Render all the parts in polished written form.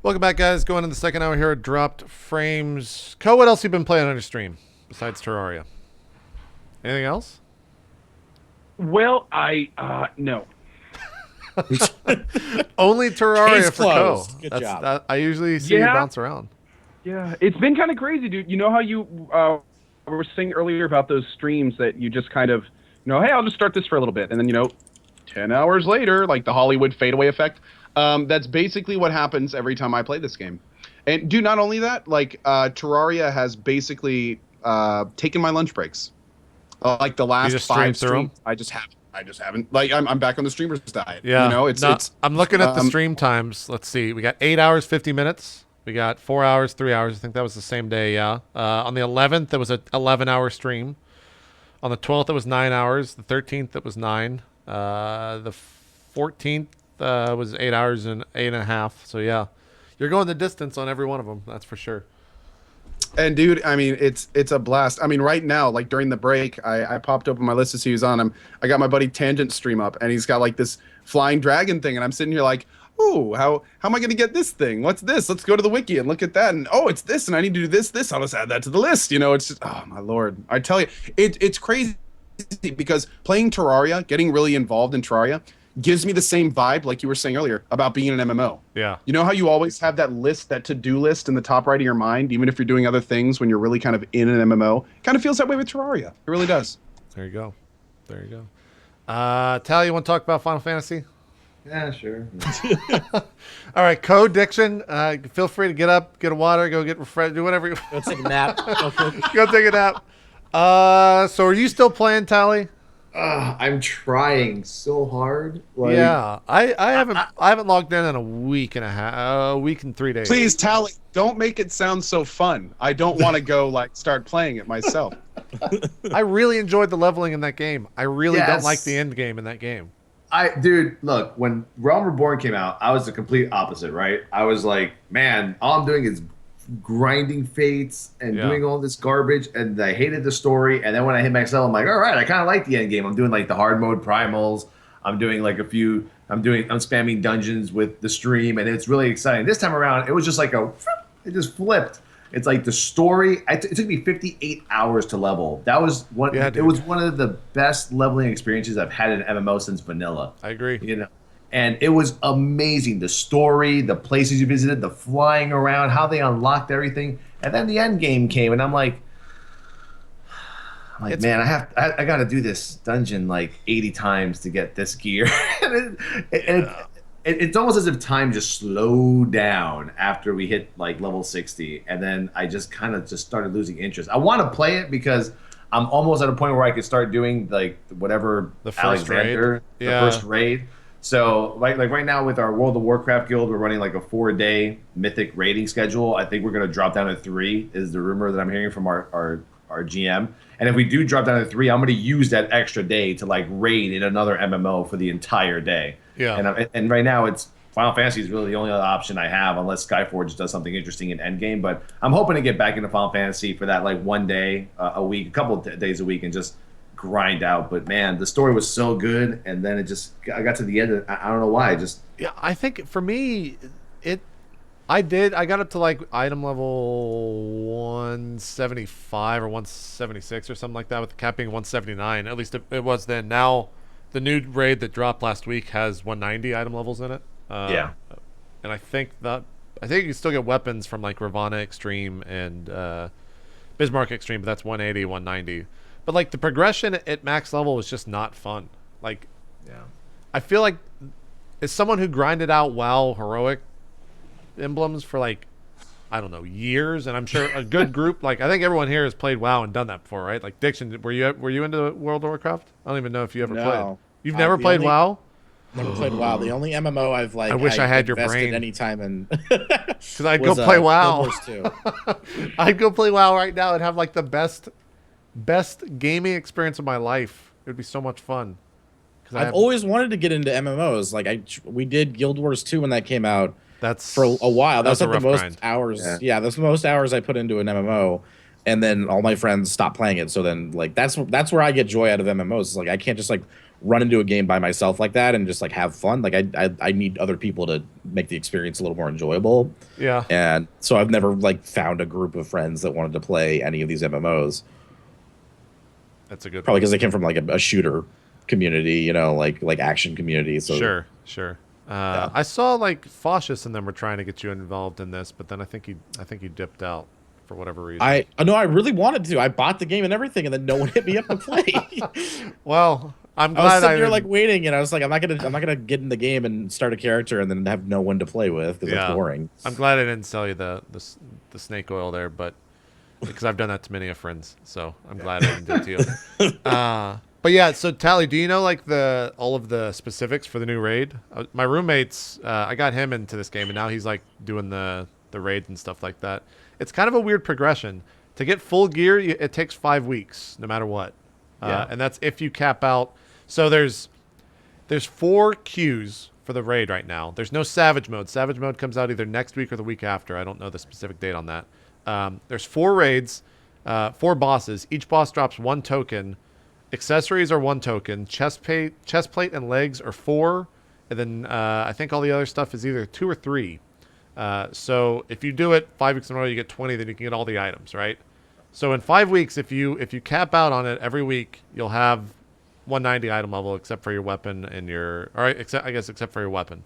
Welcome back, guys. Going in the second hour here at Dropped Frames. Co, what else you been playing on your stream besides Terraria? Anything else? Well, no. Only Terraria Case for Co. closed. Good job. I usually see you bounce around. Yeah, it's been kind of crazy, dude. You know how you were saying earlier about those streams that you just kind of, hey, I'll just start this for a little bit, and then 10 hours later, like the Hollywood fadeaway effect. That's basically what happens every time I play this game. And dude, not only that, like Terraria has basically taken my lunch breaks. Like the last 5 streams, I just haven't. Like I'm back on the streamer's diet. Yeah, it's. I'm looking at the stream times. Let's see. We got 8 hours, 50 minutes. We got 4 hours, 3 hours. I think that was the same day. Yeah. On the 11th, it was an 11-hour stream. On the 12th, it was 9 hours. The 13th, it was 9. The 14th was 8 hours and 8.5. So yeah, you're going the distance on every one of them. That's for sure. And dude, I mean, it's a blast. I mean, right now, like during the break, I popped open my list to see who's on. I got my buddy Tangent stream up, and he's got like this flying dragon thing, and I'm sitting here like, oh, how am I gonna get this thing? What's this? Let's go to the wiki and look at that. And oh, it's this, and I need to do this. I'll just add that to the list. It's just, oh my lord. I tell you, it's crazy because playing Terraria, getting really involved in Terraria, gives me the same vibe like you were saying earlier about being an MMO. Yeah. You know how you always have that list, that to-do list in the top right of your mind, even if you're doing other things when you're really kind of in an MMO? Kind of feels that way with Terraria. It really does. There you go. There you go. Tal, you want to talk about Final Fantasy? Yeah, sure. All right, Co Diction, feel free to get up, get a water, go get refreshed, do whatever you Go take a nap. Go take a nap. So are you still playing, Tally? I'm trying so hard. Like, yeah, I haven't logged in a week and a week and 3 days. Please, Tally, don't make it sound so fun. I don't want to go start playing it myself. I really enjoyed the leveling in that game. I really don't like the end game in that game. Dude, look, when Realm Reborn came out, I was the complete opposite, right? I was like, man, all I'm doing is grinding fates and doing all this garbage, and I hated the story. And then when I hit max level, I'm like, all right, I kind of like the end game. I'm doing like the hard mode primals. I'm doing like I'm spamming dungeons with the stream, and it's really exciting. This time around, it was just like it just flipped. It's like the story. It took me 58 hours to level. That was one. Yeah, it was one of the best leveling experiences I've had in MMO since vanilla. I agree. And it was amazing. The story, the places you visited, the flying around, how they unlocked everything, and then the end game came, and I'm like, man, I got to do this dungeon like 80 times to get this gear. It's almost as if time just slowed down after we hit like level 60, and then I just kind of started losing interest. I want to play it because I'm almost at a point where I could start doing like whatever the first raid. The first raid. So like right now with our World of Warcraft guild, we're running like a 4-day mythic raiding schedule. I think we're going to drop down to 3 is the rumor that I'm hearing from our GM. And if we do drop down to 3, I'm going to use that extra day to like raid in another MMO for the entire day. Yeah. And right now it's Final Fantasy is really the only other option I have unless Skyforge does something interesting in Endgame. But I'm hoping to get back into Final Fantasy for that like 1 day a week, a couple of days a week, and just grind out. But man, the story was so good, and then I got to the end, and I don't know why. I think for me I got up to like item level 175 or 176 or something like that, with the cap being 179. At least it was then. Now the new raid that dropped last week has 190 item levels in it. And I think you can still get weapons from like Ravana Extreme and Bismarck Extreme, but that's 180, 190. But like the progression at max level was just not fun. Like, I feel like as someone who grinded out WoW heroic emblems for like, I don't know, years, and I'm sure a good group, like I think everyone here has played WoW and done that before, right? Like Diction, were you into World of Warcraft? I don't even know if you ever played. You've never played WoW? Never played WoW. The only MMO I've like. I wish I had your brain. Any time in. Because I'd go play WoW. I'd go play WoW right now and have like the best gaming experience of my life. It would be so much fun. I've always wanted to get into MMOs. Like we did Guild Wars 2 when that came out. That's for a while. That's like the most grind. Hours. Yeah, that's the most hours I put into an MMO. And then all my friends stopped playing it. So then like that's where I get joy out of MMOs. It's like I can't just like run into a game by myself like that and just like have fun. Like I need other people to make the experience a little more enjoyable. Yeah. And so I've never like found a group of friends that wanted to play any of these MMOs. That's a good Probably one. because they came from like a shooter community, you know, like action community. So Sure. Yeah. I saw like Faucius and them were trying to get you involved in this, but then I think he dipped out for whatever reason. I know I really wanted to. I bought the game and everything, and then no one hit me up to play. Well, I'm I was glad sitting here like waiting, and I was like, I'm not gonna get in the game and start a character and then have no one to play with because it's boring. I'm glad I didn't sell you the snake oil there, but because I've done that to many of friends, so I'm glad I didn't do it to you. But yeah, so Tally, do you know like all of the specifics for the new raid? My roommate's, I got him into this game, and now he's like doing the raids and stuff like that. It's kind of a weird progression. To get full gear, it takes 5 weeks, no matter what, and that's if you cap out. So there's 4 queues for the raid right now. There's no Savage mode. Savage mode comes out either next week or the week after. I don't know the specific date on that. There's 4 raids, 4 bosses. Each boss drops 1 token. Accessories are 1 token. Chest plate and legs are 4. And then I think all the other stuff is either 2 or 3. So if you do it 5 weeks in a row, you get 20. Then you can get all the items, right? So in 5 weeks, if you cap out on it every week, you'll have 190 item level, except for your weapon and except for your weapon.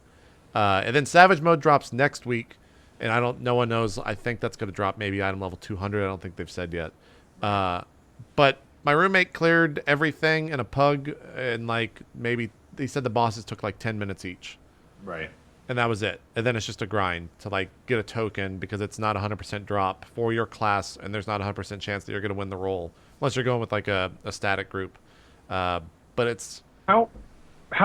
And then Savage mode drops next week, and no one knows. I think that's going to drop maybe item level 200. I don't think they've said yet. But my roommate cleared everything in a pug, and like maybe he said the bosses took like 10 minutes each. Right. And that was it. And then it's just a grind to like get a token because it's not 100% drop for your class, and there's not a 100% chance that you're going to win the roll unless you're going with like a static group. But it's how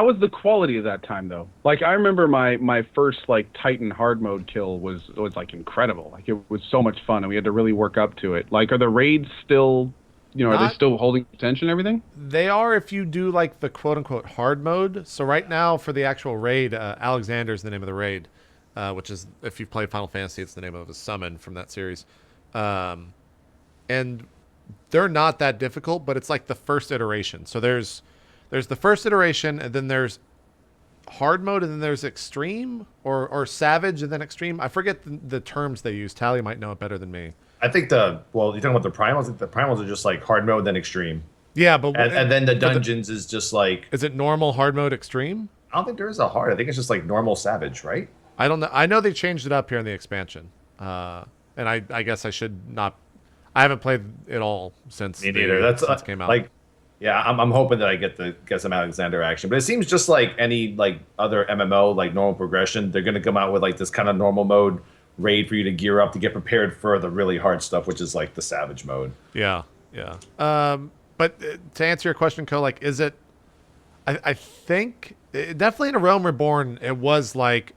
was the quality of that time though? Like I remember my first like Titan hard mode kill was like incredible. Like it was so much fun, and we had to really work up to it. Like are the raids still, are they still holding attention and everything? They are if you do like the quote unquote hard mode. So right now for the actual raid, Alexander is the name of the raid, which is if you've played Final Fantasy, it's the name of a summon from that series. And they're not that difficult, but it's like the first iteration. So there's the first iteration, and then there's hard mode, and then there's extreme or savage, and then extreme. I forget the terms they use. Tally might know it better than me. I think you're talking about the primals. The primals are just like hard mode, then extreme. Yeah, but and then the dungeons is just like. Is it normal, hard mode, extreme? I don't think there is a hard. I think it's just like normal savage, right? I don't know. I know they changed it up here in the expansion, and I guess I should not. I haven't played it all since. Me neither. Since it came out. Like, yeah, I'm hoping that I get some Alexander action, but it seems just like any like other MMO, like normal progression. They're gonna come out with like this kind of normal mode raid for you to gear up to get prepared for the really hard stuff, which is like the savage mode. Yeah. But to answer your question, Ko, like, is it? I think definitely in A Realm Reborn, it was like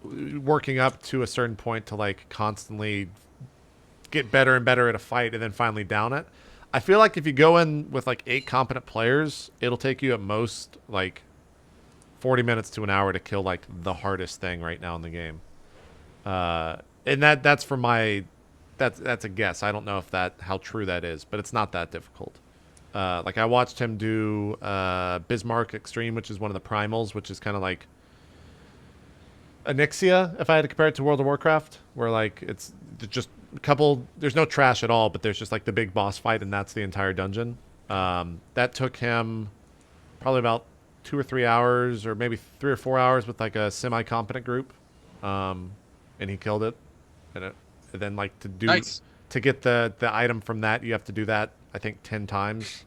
working up to a certain point to like constantly get better and better at a fight and then finally down it. I feel like if you go in with like 8 competent players, it'll take you at most like 40 minutes to an hour to kill like the hardest thing right now in the game. And that's for that's a guess. I don't know how true that is, but it's not that difficult. Like I watched him do Bismarck Extreme, which is one of the primals, which is kind of like Onyxia, if I had to compare it to World of Warcraft, where like it's just a couple. There's no trash at all, but there's just like the big boss fight, and that's the entire dungeon. That took him probably about 2 or 3 hours, or maybe 3 or 4 hours with like a semi-competent group, and he killed it. And then like to get the item from that, you have to do that I think 10 times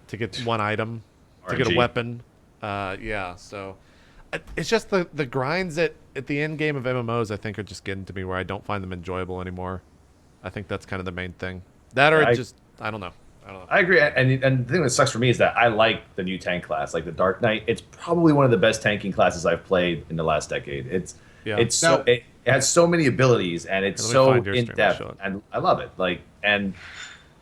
to get one item, to get a weapon. Yeah, so it's just the grinds at the end game of MMOs I think are just getting to me where I don't find them enjoyable anymore. I think that's kind of the main thing. That or I don't know. I agree, and the thing that sucks for me is that I like the new tank class, like the Dark Knight. It's probably one of the best tanking classes I've played in the last decade. It has so many abilities, and it's so in depth, and I love it. Like, and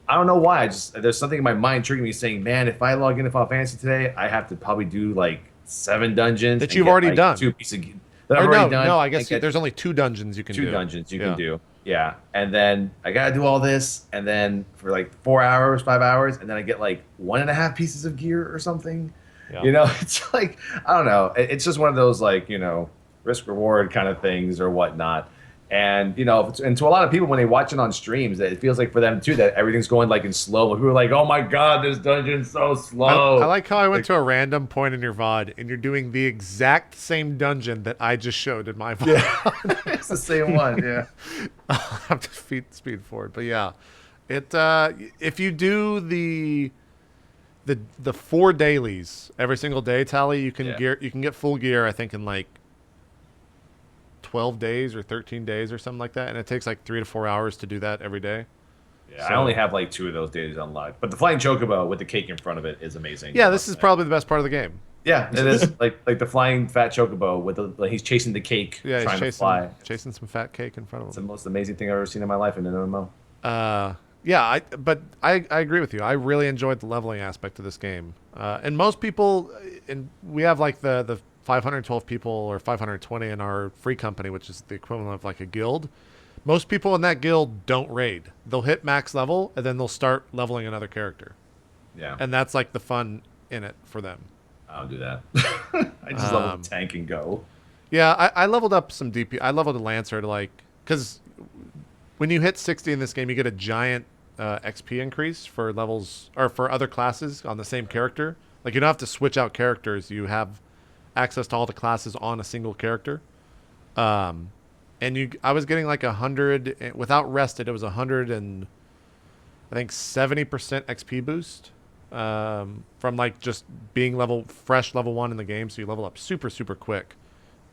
I don't know why. There's something in my mind triggering me saying, man, if I log into Final Fantasy today, I have to probably do like 7 dungeons that you've already done. 2 pieces that I've already done. No, I guess there's only 2 dungeons you can do. 2 dungeons you can do. Yeah, and then I gotta do all this, and then for like 4 hours, 5 hours, and then I get like 1.5 pieces of gear or something. Yeah. You know, it's like, I don't know. It's just one of those, like, you know, risk reward kind of things or whatnot. And, you know, and to a lot of people when they watch it on streams, it feels like for them too that everything's going like in slow. People are like, "Oh my god, this dungeon's so slow." I like how I went to a random point in your VOD and you're doing the exact same dungeon that I just showed in my VOD. Yeah, it's the same one. Yeah. I'll have to speed forward, but yeah, it if you do the 4 dailies every single day, Tally, you can get full gear. I think in like 12 days or 13 days or something like that, and it takes like 3 to 4 hours to do that every day. Yeah, I only have like 2 of those days unlocked, but the flying chocobo with the cake in front of it is amazing. Yeah, this is probably the best part of the game. Yeah, it is like the flying fat chocobo with the he's chasing the cake, Yeah, trying he's to fly. chasing some fat cake in front of It's the him. most amazing thing I've ever seen in my life in an MMO. Yeah, but I agree with you. I really enjoyed the leveling aspect of this game. And most people, and we have like the 512 people or 520 in our free company, which is the equivalent of like a guild. Most people in that guild don't raid. They'll hit max level and then they'll start leveling another character. Yeah, And that's like the fun in it for them. I don't do that. I just level the tank and go. Yeah, I leveled up some DP. I leveled a Lancer to like, because when you hit 60 in this game, you get a giant XP increase for levels or for other classes on the same character. Like you don't have to switch out characters. You have access to all the classes on a single character. And I was getting like 100 without rested. It was 100 and I think 70% XP boost from like just being fresh level 1 in the game. So you level up super quick.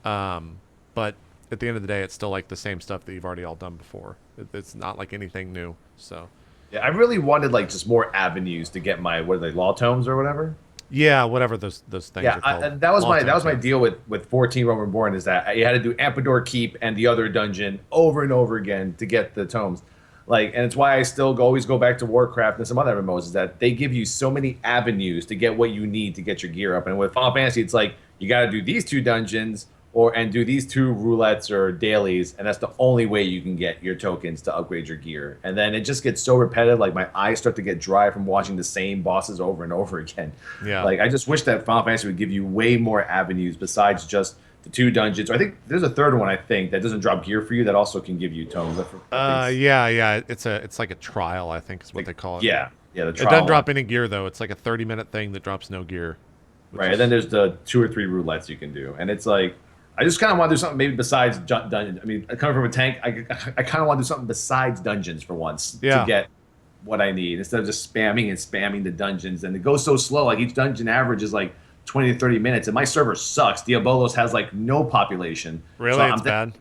But at the end of the day, it's still like the same stuff that you've already all done before. It's not like anything new. So Yeah, I really wanted like just more avenues to get my what are they, law tomes or whatever. yeah, whatever those things are called. And that was Long my term. deal with 14 Roman Reborn is that you had to do Ampedor Keep and the other dungeon over and over again to get the tomes. Like, and it's why I still always go back to Warcraft and some other MMOs is that they give you so many avenues to get what you need to get your gear up. And with Final Fantasy, it's like you got to do these 2 dungeons and do these 2 roulettes or dailies, and that's the only way you can get your tokens to upgrade your gear. And then it just gets so repetitive, like my eyes start to get dry from watching the same bosses over and over again. Yeah. Like I just wish that Final Fantasy would give you way more avenues besides just the 2 dungeons. Or I think there's a third one I think that doesn't drop gear for you that also can give you tomes. Yeah. It's like a trial, I think is what they call it. Yeah, the It trial doesn't one. drop any gear though. It's like a 30-minute thing that drops no gear. Right, and then there's the 2 or 3 roulettes you can do, and it's like I just kind of want to do something maybe besides dungeons. I mean, coming from a tank, I kind of want to do something besides dungeons for once to get what I need instead of just spamming the dungeons. And it goes so slow. Like each dungeon average is like 20 to 30 minutes, and my server sucks. Diabolos has like no population. Really, So it's bad.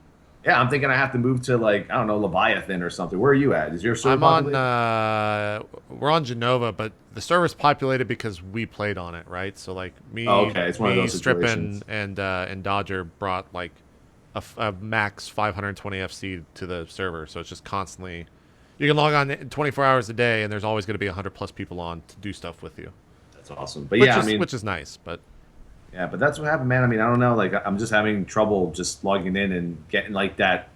Yeah, I'm thinking I have to move to like I don't know Leviathan or something. Where are you at? Is your server I'm on. populated? We're on Genova, but the server's populated because we played on it, right? So like me, It's one of those Strippin, situations. and Dodger brought like a max 520 FC to the server, so it's just constantly. You can log on 24 hours a day, and there's always going to be 100+ people on to do stuff with you. That's awesome. But yeah, I mean, which is nice, but. Yeah, but that's what happened, man. I mean, I don't know. Like, I'm just having trouble just logging in and getting like that,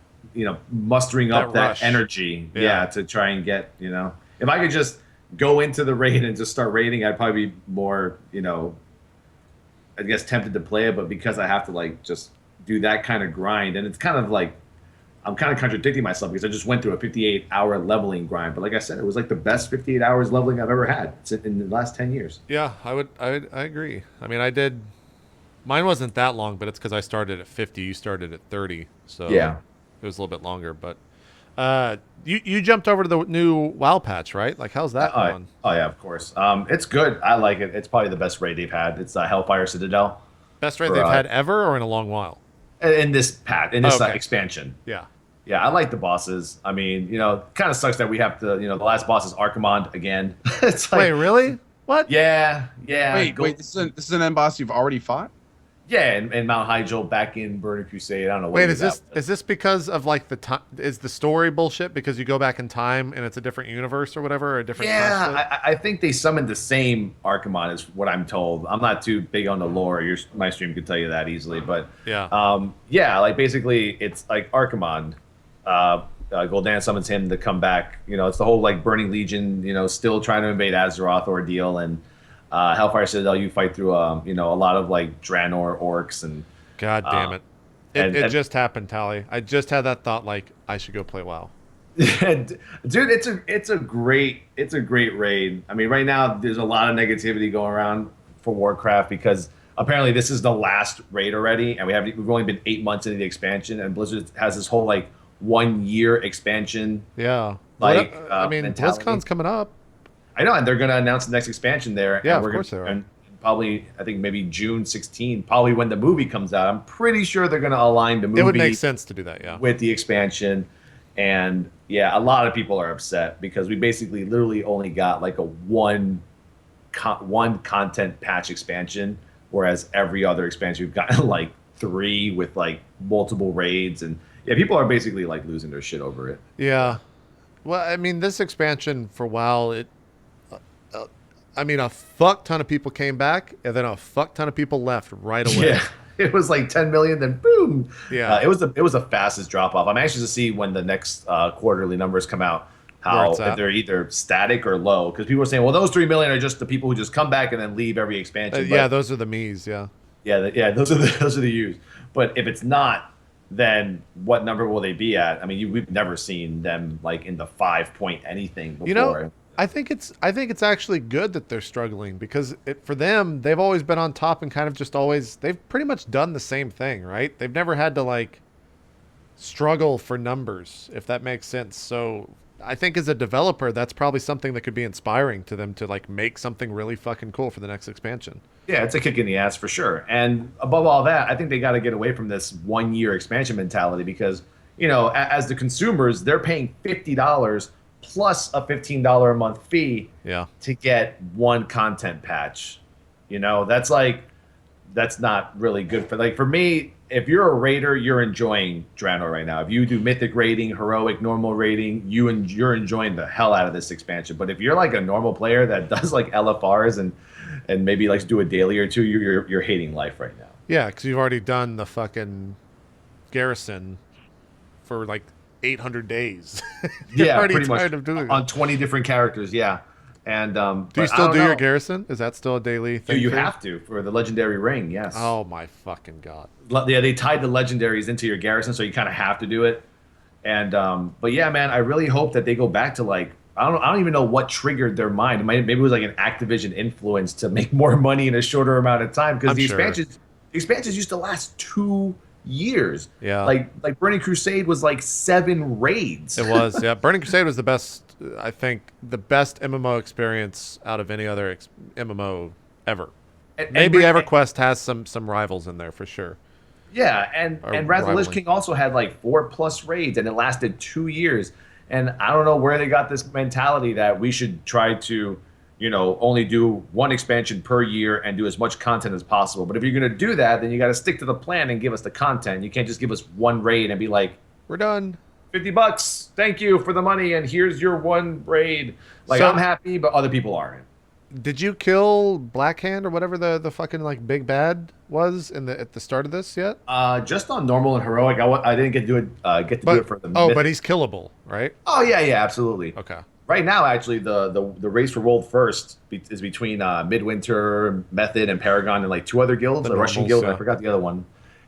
mustering up that rush. energy. Yeah. Yeah, to try and get, if I could just go into the raid and just start raiding, I'd probably be more, I guess tempted to play it. But because I have to like just do that kind of grind, and it's kind of like I'm kind of contradicting myself because I just went through a 58-hour leveling grind. But like I said, it was like the best 58 hours leveling I've ever had in the last 10 years. Yeah, I agree. I mean, I did. Mine wasn't that long, but it's because I started at 50. You started at 30, so Yeah. it was a little bit longer. But you jumped over to the new WoW patch, right? Like, how's that going? Oh yeah, of course. It's good. I like it. It's probably the best raid they've had. It's Hellfire Citadel. Best raid they've had ever, or in a long while? In this Okay. expansion. Yeah. Yeah, I like the bosses. I mean, kind of sucks that we have to. The last boss is Archimond again. It's like, Wait, really? What? yeah. Wait, this is an end boss you've already fought? Yeah, and Mount Hyjal back in Burning Crusade. I don't know. What Wait, year is this because of like the time? Is the story bullshit because you go back in time and it's a different universe or whatever, or a different? Yeah, I think they summoned the same Archimond, is what I'm told. I'm not too big on the lore. My stream could tell you that easily, but yeah, like basically it's like Archimond. Gul'dan summons him to come back. It's the whole like Burning Legion, still trying to invade Azeroth ordeal, and Hellfire Citadel, you fight through you know, a lot of like Draenor orcs and God damn it. and Just happened, Tally. I just had that thought, like, I should go play WoW. dude, it's a great raid. I mean, right now there's a lot of negativity going around for Warcraft because apparently this is the last raid already, and we've only been 8 months into the expansion, and Blizzard has this whole like 1 year expansion. Yeah. Like I mean, mentality. BlizzCon's coming up. I know, and they're going to announce the next expansion there. Yeah, and of course they are. And probably, I think maybe June 16, probably when the movie comes out. I'm pretty sure they're going to align the movie. It would make sense to do that, yeah. With the expansion. And yeah, a lot of people are upset because we basically literally only got like a one content patch expansion, whereas every other expansion we've gotten like 3 with like multiple raids. And yeah, people are basically like losing their shit over it. Yeah. Well, I mean, this expansion for WoW, I mean, a fuck ton of people came back, and then a fuck ton of people left right away. Yeah, it was like 10 million, then boom. Yeah, it was the fastest drop off. I'm anxious to see when the next quarterly numbers come out, if they're either static or low. Because people are saying, well, those 3 million are just the people who just come back and then leave every expansion. Yeah, those are the me's. Yeah. Yeah, those are the U's. But if it's not, then what number will they be at? I mean, we've never seen them like in the 5 point anything before. You know, I think it's actually good that they're struggling because for them, they've always been on top and kind of just always, they've pretty much done the same thing, right? They've never had to like struggle for numbers, if that makes sense. So I think as a developer, that's probably something that could be inspiring to them to like make something really fucking cool for the next expansion. Yeah, it's a kick in the ass for sure. And above all that, I think they got to get away from this 1 year expansion mentality because, you know, as the consumers, they're paying $50 plus a $15 a month fee to get one content patch. You know, that's not really good for me. If you're a raider, you're enjoying Draenor right now. If you do mythic raiding, heroic, normal raiding, you're enjoying the hell out of this expansion. But if you're like a normal player that does like LFRs and maybe likes to do a daily or two, you're hating life right now. Yeah, because you've already done the fucking garrison for like 800 days. Yeah, already pretty tired much of doing on it. 20 different characters. Yeah, and do you still do your garrison? Is that still a daily thing? You have to for the legendary ring. Yes. Oh my fucking god. Yeah, they tied the legendaries into your garrison, so you kind of have to do it. And but yeah, man, I really hope that they go back to like I don't even know what triggered their mind. Maybe it was like an Activision influence to make more money in a shorter amount of time because the expansions used to last 2 years. Yeah. Like Burning Crusade was like 7 raids. It was, yeah. Burning Crusade was the best, I think, the best MMO experience out of any other MMO ever. Maybe EverQuest has some rivals in there for sure. Yeah, and Wrath of the Lich King also had like 4+ raids, and it lasted 2 years. And I don't know where they got this mentality that we should try to, you know, only do one expansion per year and do as much content as possible. But if you're going to do that, then you got to stick to the plan and give us the content. You can't just give us one raid and be like, we're done. $50. Thank you for the money. And here's your one raid. Like, so, I'm happy, but other people aren't. Did you kill Blackhand or whatever the fucking like big bad was at the start of this yet? Just on normal and heroic. I didn't get to do it for the but he's killable, right? Oh yeah, absolutely. Okay. Right now, actually, the race for world first is between Midwinter, Method, and Paragon, and like 2 other guilds. The Russian guild, I forgot the other one.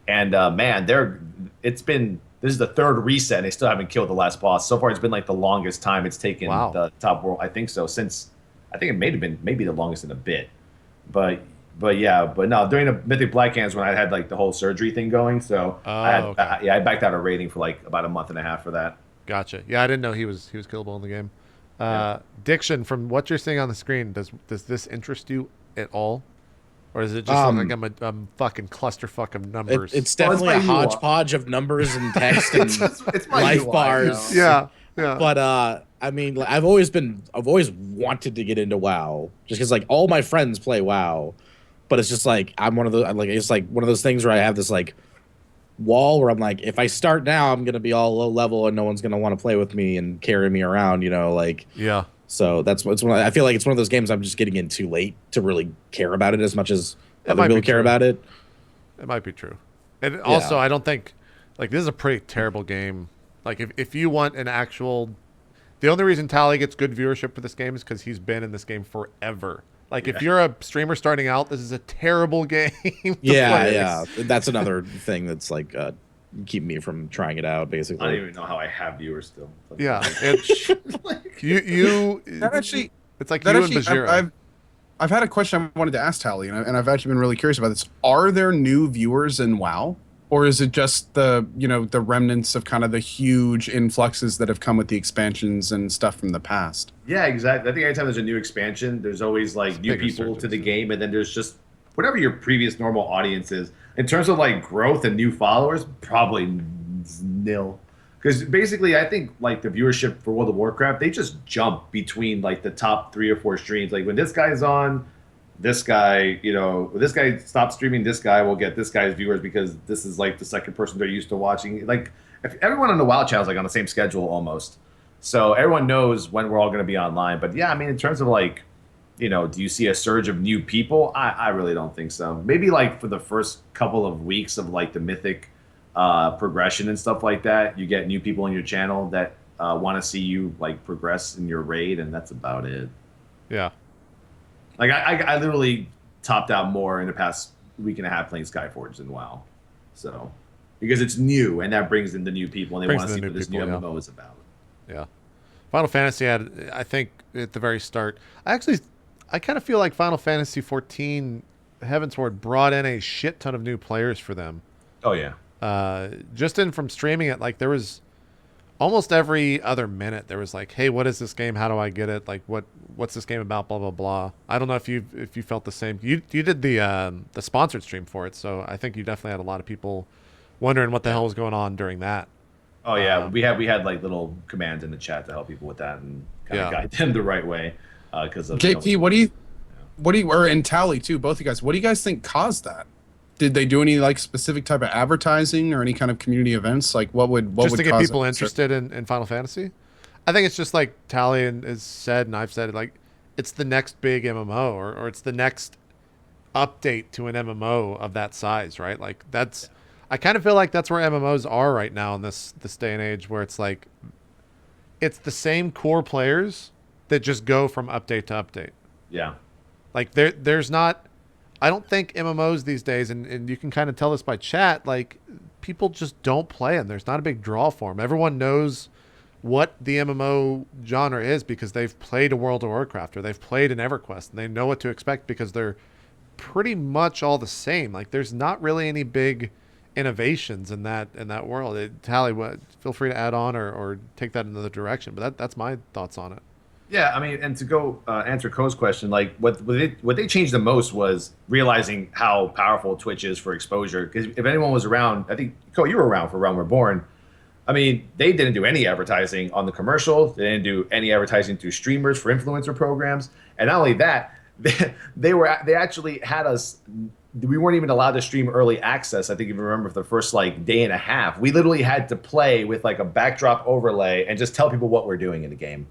And man, this is the 3rd reset, and they still haven't killed the last boss. So far, it's been like the longest time it's taken the top world. I think so since I think it may have been maybe the longest in a bit. But no, during the Mythic Blackhands when I had like the whole surgery thing going, so I backed out a rating for like about a month and a half for that. Gotcha. Yeah, I didn't know he was killable in the game. Diction, from what you're seeing on the screen, does this interest you at all, or is it just like I'm a fucking clusterfuck of numbers? It's definitely a hodgepodge of numbers and text and it's life UI, bars. Yeah. But I mean, I've always wanted to get into WoW just because like all my friends play WoW, but it's just like it's like one of those things where I have this like wall where I'm like, if I start now, I'm gonna be all low level and no one's gonna want to play with me and carry me around, you know, like So I feel like it's one of those games I'm just getting in too late to really care about it as much as other people care about it. It might be true, and also I don't think like this is a pretty terrible game. Like if you want an actual, the only reason Tally gets good viewership for this game is because he's been in this game forever. Like if you're a streamer starting out, this is a terrible game. to Yeah, play. yeah. That's another thing that's like keeping me from trying it out. I Basically, don't even know how I have viewers still. Yeah, it's you. That actually, It's like that you actually, and Bajira. I've had a question I wanted to ask Tally, and I've actually been really curious about this. Are there new viewers in WoW, or is it just the the remnants of kind of the huge influxes that have come with the expansions and stuff from the past? Yeah, exactly. I think anytime there's a new expansion, there's always like new big people to the resurgence. game, and then there's just whatever your previous normal audience is. In terms of like growth and new followers, probably nil. Because basically, I think like the viewership for World of Warcraft, they just jump between like the top 3 or 4 streams. Like when this guy's on, this guy, when this guy stops streaming, this guy will get this guy's viewers because this is like the second person they're used to watching. Like if everyone on the WoW channel is like on the same schedule almost, so everyone knows when we're all going to be online. But yeah, I mean, in terms of like, do you see a surge of new people? I really don't think so. Maybe like for the first couple of weeks of like the Mythic progression and stuff like that, you get new people on your channel that want to see you like progress in your raid, and that's about it. Yeah. Like I literally topped out more in the past week and a half playing Skyforge than WoW, so because it's new and that brings in the new people and they Brings want to in see the what new this new people, yeah. MMO is about. Yeah. Final Fantasy had, I think, at the very start. I kind of feel like Final Fantasy 14 Heavensward brought in a shit ton of new players for them. Oh yeah. Just in from streaming it, like there was almost every other minute there was like, hey, what is this game? How do I get it? Like what's this game about? Blah blah blah. I don't know if you felt the same. You did the sponsored stream for it, so I think you definitely had a lot of people wondering what the hell was going on during that. Oh yeah, we had like little commands in the chat to help people with that and kind of guide them the right way. Because of JP, what do you, or in Tally too, both of you guys, what do you guys think caused that? Did they do any like specific type of advertising or any kind of community events? Like what would Just to get cause people it? interested in Final Fantasy? I think it's just like Tally has said, and I've said it, like it's the next big MMO or it's the next update to an MMO of that size, right? Like that's, I kind of feel like that's where MMOs are right now in this day and age, where it's like it's the same core players that just go from update to update. Yeah. Like there's not, I don't think MMOs these days, and you can kind of tell this by chat, like people just don't play them. There's not a big draw for them. Everyone knows what the MMO genre is because they've played a World of Warcraft or they've played an EverQuest, and they know what to expect because they're pretty much all the same. Like there's not really any big innovations in that world. Tally, feel free to add on or take that in another direction, but that's my thoughts on it. Yeah, I mean, and to go answer Co's question, like what they changed the most was realizing how powerful Twitch is for exposure. Because if anyone was around, I think Co, you were around for Realm Reborn. I mean, they didn't do any advertising on the commercial. They didn't do any advertising through streamers for influencer programs. And not only that, they actually had us. We weren't even allowed to stream early access. I think if you remember, for the first like day and a half, we literally had to play with like a backdrop overlay and just tell people what we're doing in the game.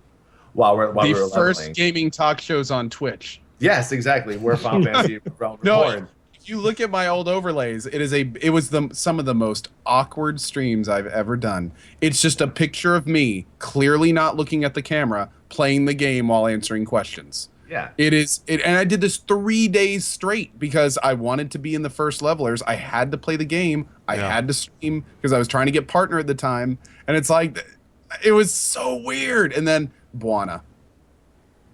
While we were The first leveling. gaming talk shows on Twitch. Yes, exactly. We're Final Fantasy Realm No, Reborn. if you look at my old overlays, it was some of the most awkward streams I've ever done. It's just a picture of me clearly not looking at the camera, playing the game while answering questions. Yeah. And I did this 3 days straight because I wanted to be in the first levelers. I had to play the game. I had to stream because I was trying to get partner at the time. And it's like, it was so weird. And then Buana.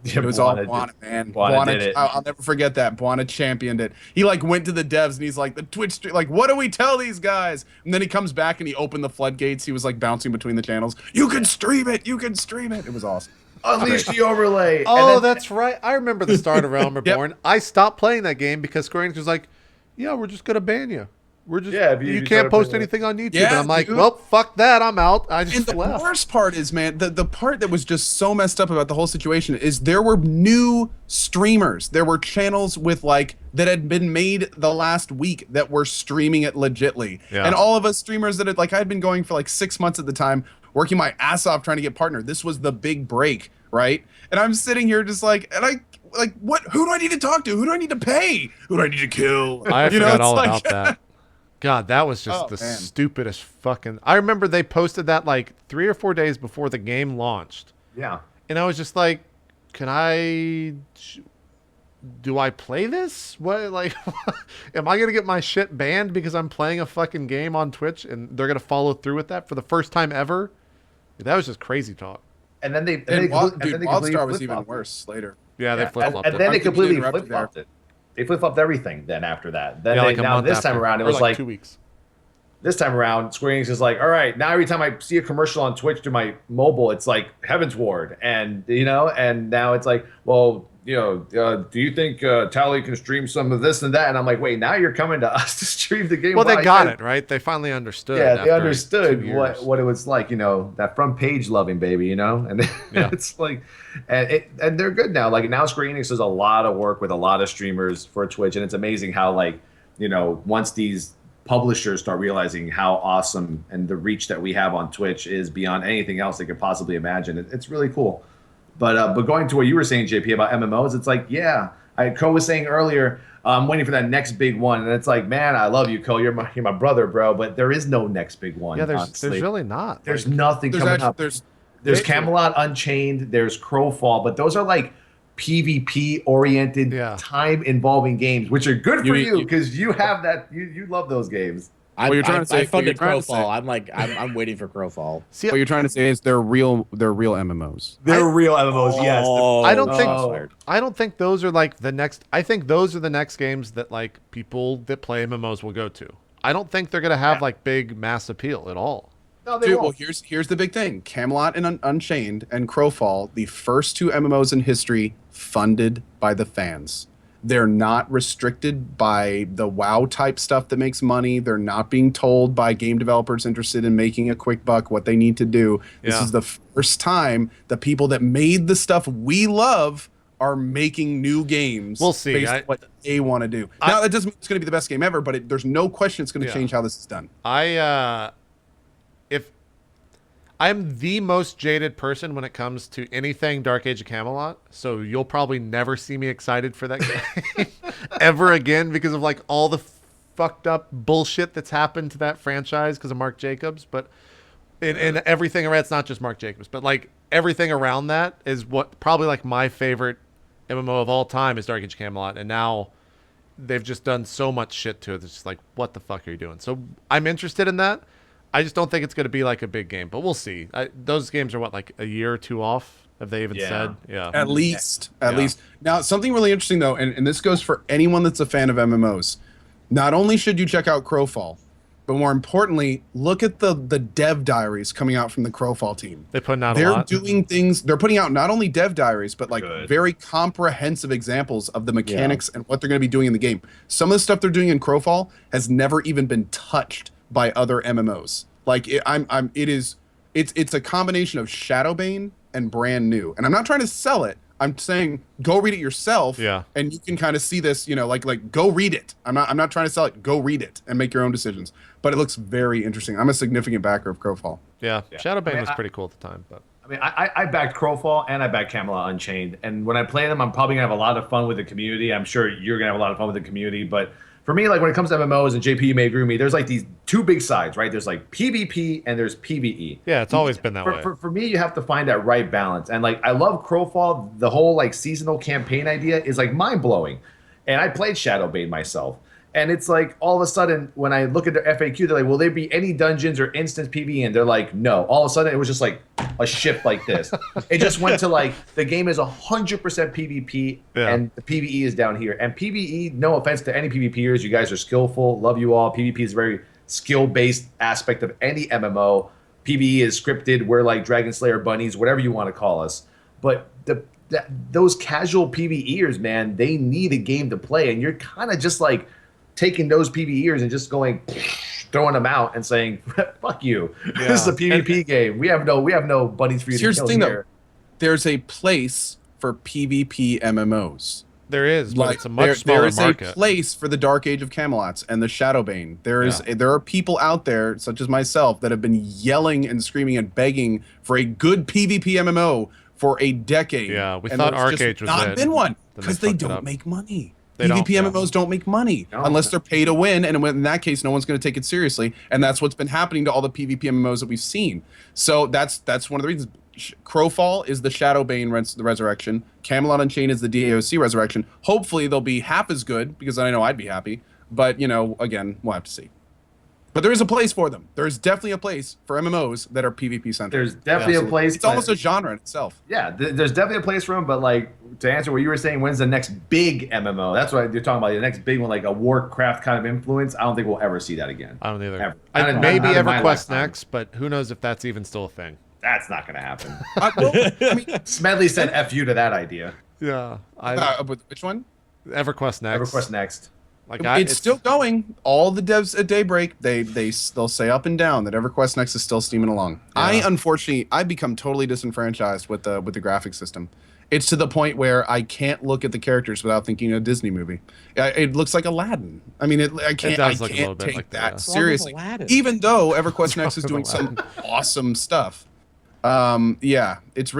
Yeah, It was all Buana, man. Buana did it. I'll never forget that. Buana championed it. He like went to the devs and he's like, the Twitch stream, like, what do we tell these guys? And then he comes back and he opened the floodgates. He was like bouncing between the channels. You can stream it. You can stream it. It was awesome. Unleash the overlay. Oh, that's right. I remember the start of Realm Reborn. I stopped playing that game because Square Enix was like, yeah, we're just going to ban you. We're just, you can't post anything on YouTube. Yeah, and I'm like, dude. well, fuck that. I'm out. I And just the left. worst part is, man, the part that was just so messed up about the whole situation is there were new streamers. There were channels with like that had been made the last week that were streaming it legitly. Yeah. And all of us streamers that had like, I had been going for like 6 months at the time, working my ass off trying to get partner. This was the big break, right? And I'm sitting here just like, what? Who do I need to talk to? Who do I need to pay? Who do I need to kill? I You know, forgot it's all like- about that. God, that was just Oh, the man. stupidest fucking... I remember they posted that like 3 or 4 days before the game launched. Yeah. And I was just like, can I... do I play this? What, like, am I gonna get my shit banned because I'm playing a fucking game on Twitch and they're gonna follow through with that for the first time ever? That was just crazy talk. And then they, And completely WildStar was even flip-flopped it. worse later. Yeah, they flip flopped and it. then they I'll keep you completely interrupted flip flopped it. They flip flopped everything. Then after that, then Yeah, they, like a now month this after. time around, it Or was like like 2 weeks. this time around, Square Enix is like, all right, now every time I see a commercial on Twitch through my mobile, it's like Heaven's Ward, and and now it's like, well, do you think Tally can stream some of this and that? And I'm like, wait, now you're coming to us to stream the game? Well, they Wow, got you it, right? They finally understood. Yeah, they after understood 2 years. what it was like, that front page loving baby, and Yeah. it's like, and they're good now. Like now, Square Enix does a lot of work with a lot of streamers for Twitch, and it's amazing how once these publishers start realizing how awesome and the reach that we have on Twitch is beyond anything else they could possibly imagine. It's really cool. But going to what you were saying, JP, about MMOs, it's like, Co was saying earlier, I'm waiting for that next big one, and it's like, man, I love you, Co. You're my brother, bro. But there is no next big one. Yeah, honestly. there's really not. There's Like, nothing coming up. There's Camelot Unchained. There's Crowfall, but those are like PvP oriented, Yeah. time involving games, which are good for You- you because you have that. You love those games. What you're trying to say- I what funded you're trying to say- Crowfall. I'm waiting for Crowfall. see, What you're trying to say is they're real MMOs. They're real MMOs, yes. I don't think Oh. I don't think those are like the next. I think those are the next games that like people that play MMOs will go to. I don't think they're gonna have like big mass appeal at all. No, they Dude, won't. well, here's the big thing: Camelot and Unchained and Crowfall, the first two MMOs in history funded by the fans. They're not restricted by the WoW type stuff that makes money. They're not being told by game developers interested in making a quick buck what they need to do. This Yeah. is the first time the people that made the stuff we love are making new games. We'll see. Based on what they want to do. Now, that doesn't mean it's going to be the best game ever, but there's no question it's going to Yeah. change how this is done. If I'm the most jaded person when it comes to anything Dark Age of Camelot, so you'll probably never see me excited for that game ever again because of like all the fucked up bullshit that's happened to that franchise because of Mark Jacobs. But in everything around, it's not just Mark Jacobs, but like everything around that is what probably like my favorite MMO of all time is Dark Age of Camelot, and now they've just done so much shit to it. It's just like, what the fuck are you doing? So I'm interested in that. I just don't think it's going to be like a big game, but we'll see. Those games are what, like a year or two off? Have they even said? Yeah. At least. Now, something really interesting, though, and this goes for anyone that's a fan of MMOs. Not only should you check out Crowfall, but more importantly, look at the dev diaries coming out from the Crowfall team. They're putting out a They're lot. doing things. They're putting out not only dev diaries, but like Good. very comprehensive examples of the mechanics and what they're going to be doing in the game. Some of the stuff they're doing in Crowfall has never even been touched by other MMOs. Like it's a combination of Shadowbane and brand new. And I'm not trying to sell it. I'm saying go read it yourself. Yeah. And you can kind of see this, like go read it. I'm not trying to sell it. Go read it and make your own decisions. But it looks very interesting. I'm a significant backer of Crowfall. Yeah. Shadowbane I mean, was pretty cool at the time, but I mean, I backed Crowfall and I backed Camelot Unchained, and when I play them, I'm probably gonna have a lot of fun with the community. I'm sure you're gonna have a lot of fun with the community, but for me, like when it comes to MMOs, and JP, you may agree with me, there's like these two big sides, right? There's like PvP and there's PvE. yeah, it's always been that way. For me, you have to find that right balance. And like, I love Crowfall. The whole like seasonal campaign idea is like mind blowing. And I played Shadowbane myself. And it's like all of a sudden, when I look at their FAQ, they're like, will there be any dungeons or instance PvE? And they're like, no. All of a sudden, it was just like a ship like this. It just went to like, the game is 100% PvP and the PvE is down here. And PvE, no offense to any PvPers, you guys are skillful, love you all. PvP is a very skill-based aspect of any MMO. PvE is scripted, we're like Dragon Slayer bunnies, whatever you want to call us. But those casual PvEers, man, they need a game to play. And you're kind of just like, taking those PvEers and just going, throwing them out and saying, "Fuck you! Yeah. This is a PvP game. We have no bunnies for you to Here's kill the thing, here." though. There's a place for PvP MMOs. There is, but Like it's a much smaller there is market. a place for the Dark Age of Camelots and the Shadowbane. There are people out there, such as myself, that have been yelling and screaming and begging for a good PvP MMO for a decade. Yeah, we and thought there's just Arcade was not it. been one Then they because they fucked it don't up. make money. They don't, PvP MMOs don't make money No. unless they're pay to win, and in that case, no one's going to take it seriously. And that's what's been happening to all the PvP MMOs that we've seen. So that's one of the reasons. Crowfall is the Shadowbane resurrection. Camelot Unchained is the DAOC resurrection. Hopefully they'll be half as good, because I know I'd be happy. But again, we'll have to see. But there is a place for them. There is definitely a place for MMOs that are PvP centered. There's definitely a place. It's almost a genre in itself. Yeah, there's definitely a place for them. But like, to answer what you were saying, when's the next big MMO? That's what you're talking about. The next big one, like a Warcraft kind of influence. I don't think we'll ever see that again. I don't either. Ever. Maybe not in my EverQuest lifetime. next, but who knows if that's even still a thing. That's not going to happen. I mean, Smedley said "F you" to that idea. Yeah, which one? EverQuest next. EverQuest next. Like It's still going. All the devs at Daybreak, they'll say up and down that EverQuest Next is still steaming along. Yeah. Unfortunately, I've become totally disenfranchised with the graphic system. It's to the point where I can't look at the characters without thinking a Disney movie. It looks like Aladdin. I mean, I can't does look a little bit take like that that, yeah. seriously. Aladdin. Even though EverQuest Next is doing Aladdin. some awesome stuff. Yeah, it's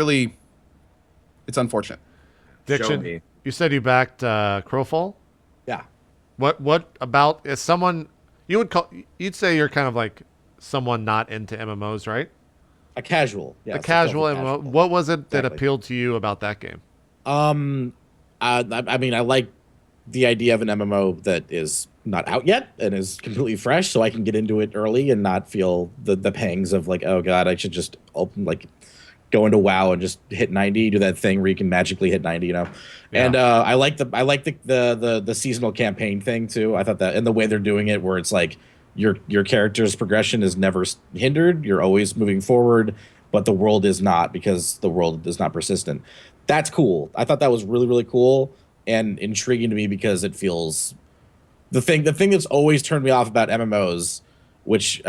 unfortunate. Show Diction, me. you said you backed Crowfall. Yeah. What about is someone you'd say you're kind of like someone not into MMOs, right? A casual. Yeah. A it's casual definitely MMO. casual. What was it that Exactly. appealed to you about that game? I mean, I like the idea of an MMO that is not out yet and is completely fresh, so I can get into it early and not feel the pangs of like, oh god, I should just go into WoW and just hit 90, do that thing where you can magically hit 90, Yeah. And I like the seasonal campaign thing too. I thought that, and the way they're doing it, where it's like your character's progression is never hindered. You're always moving forward, but the world is not, because the world is not persistent. That's cool. I thought that was really, really cool and intriguing to me, because it feels the thing that's always turned me off about MMOs, which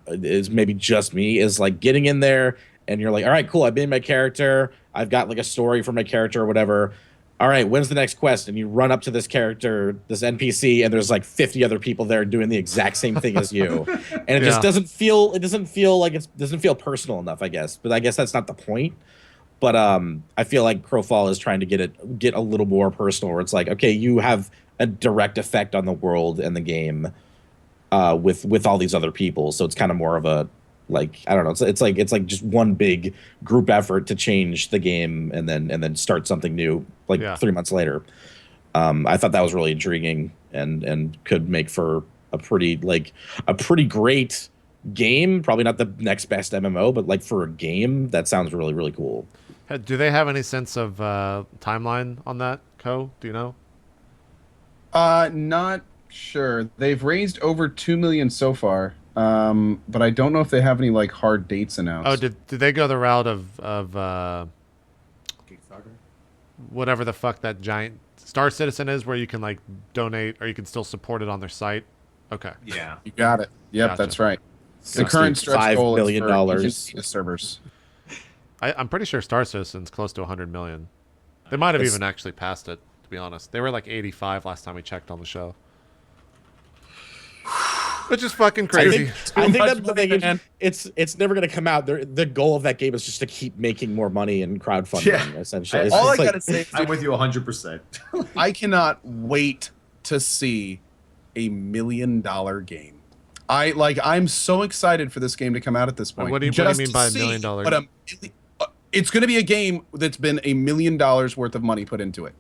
is maybe just me, is like getting in there and you're like, all right, cool, I've made my character, I've got like a story for my character or whatever. All right, when's the next quest? And you run up to this character, this NPC, and there's like 50 other people there doing the exact same thing as you, and it just doesn't feel personal enough, I guess. But I guess that's not the point. But I feel like Crowfall is trying to get a little more personal, where it's like, okay, you have a direct effect on the world and the game with all these other people, so it's kind of more of a, like, I don't know, it's like just one big group effort to change the game and then start something new, like 3 months later. I thought that was really intriguing and could make for a pretty great game. Probably not the next best MMO, but like for a game, that sounds really, really cool. Do they have any sense of timeline on that, Co? Do you know? Not sure. They've raised over 2 million so far. But I don't know if they have any like hard dates announced. Oh, did they go the route of whatever the fuck that giant Star Citizen is, where you can like donate or you can still support it on their site? Okay. Yeah. You got it. Yep, Gotcha. that's right. The current stretch $65 goal million is for agency servers. I'm pretty sure Star Citizen's close to 100 million. They might have even actually passed it, to be honest. They were like 85 last time we checked on the show. Which is fucking crazy. I think much that the thing money, is, it's never going to come out. The goal of that game is just to keep making more money and crowdfunding, Yeah. essentially. It's All I just like- gotta say, I'm with you 100%. I cannot wait to see a $1 million game. I'm so excited for this game to come out at this point. What do you Just mean to by $1 see million what it's going to be a game that's been $1 million worth of money put into it.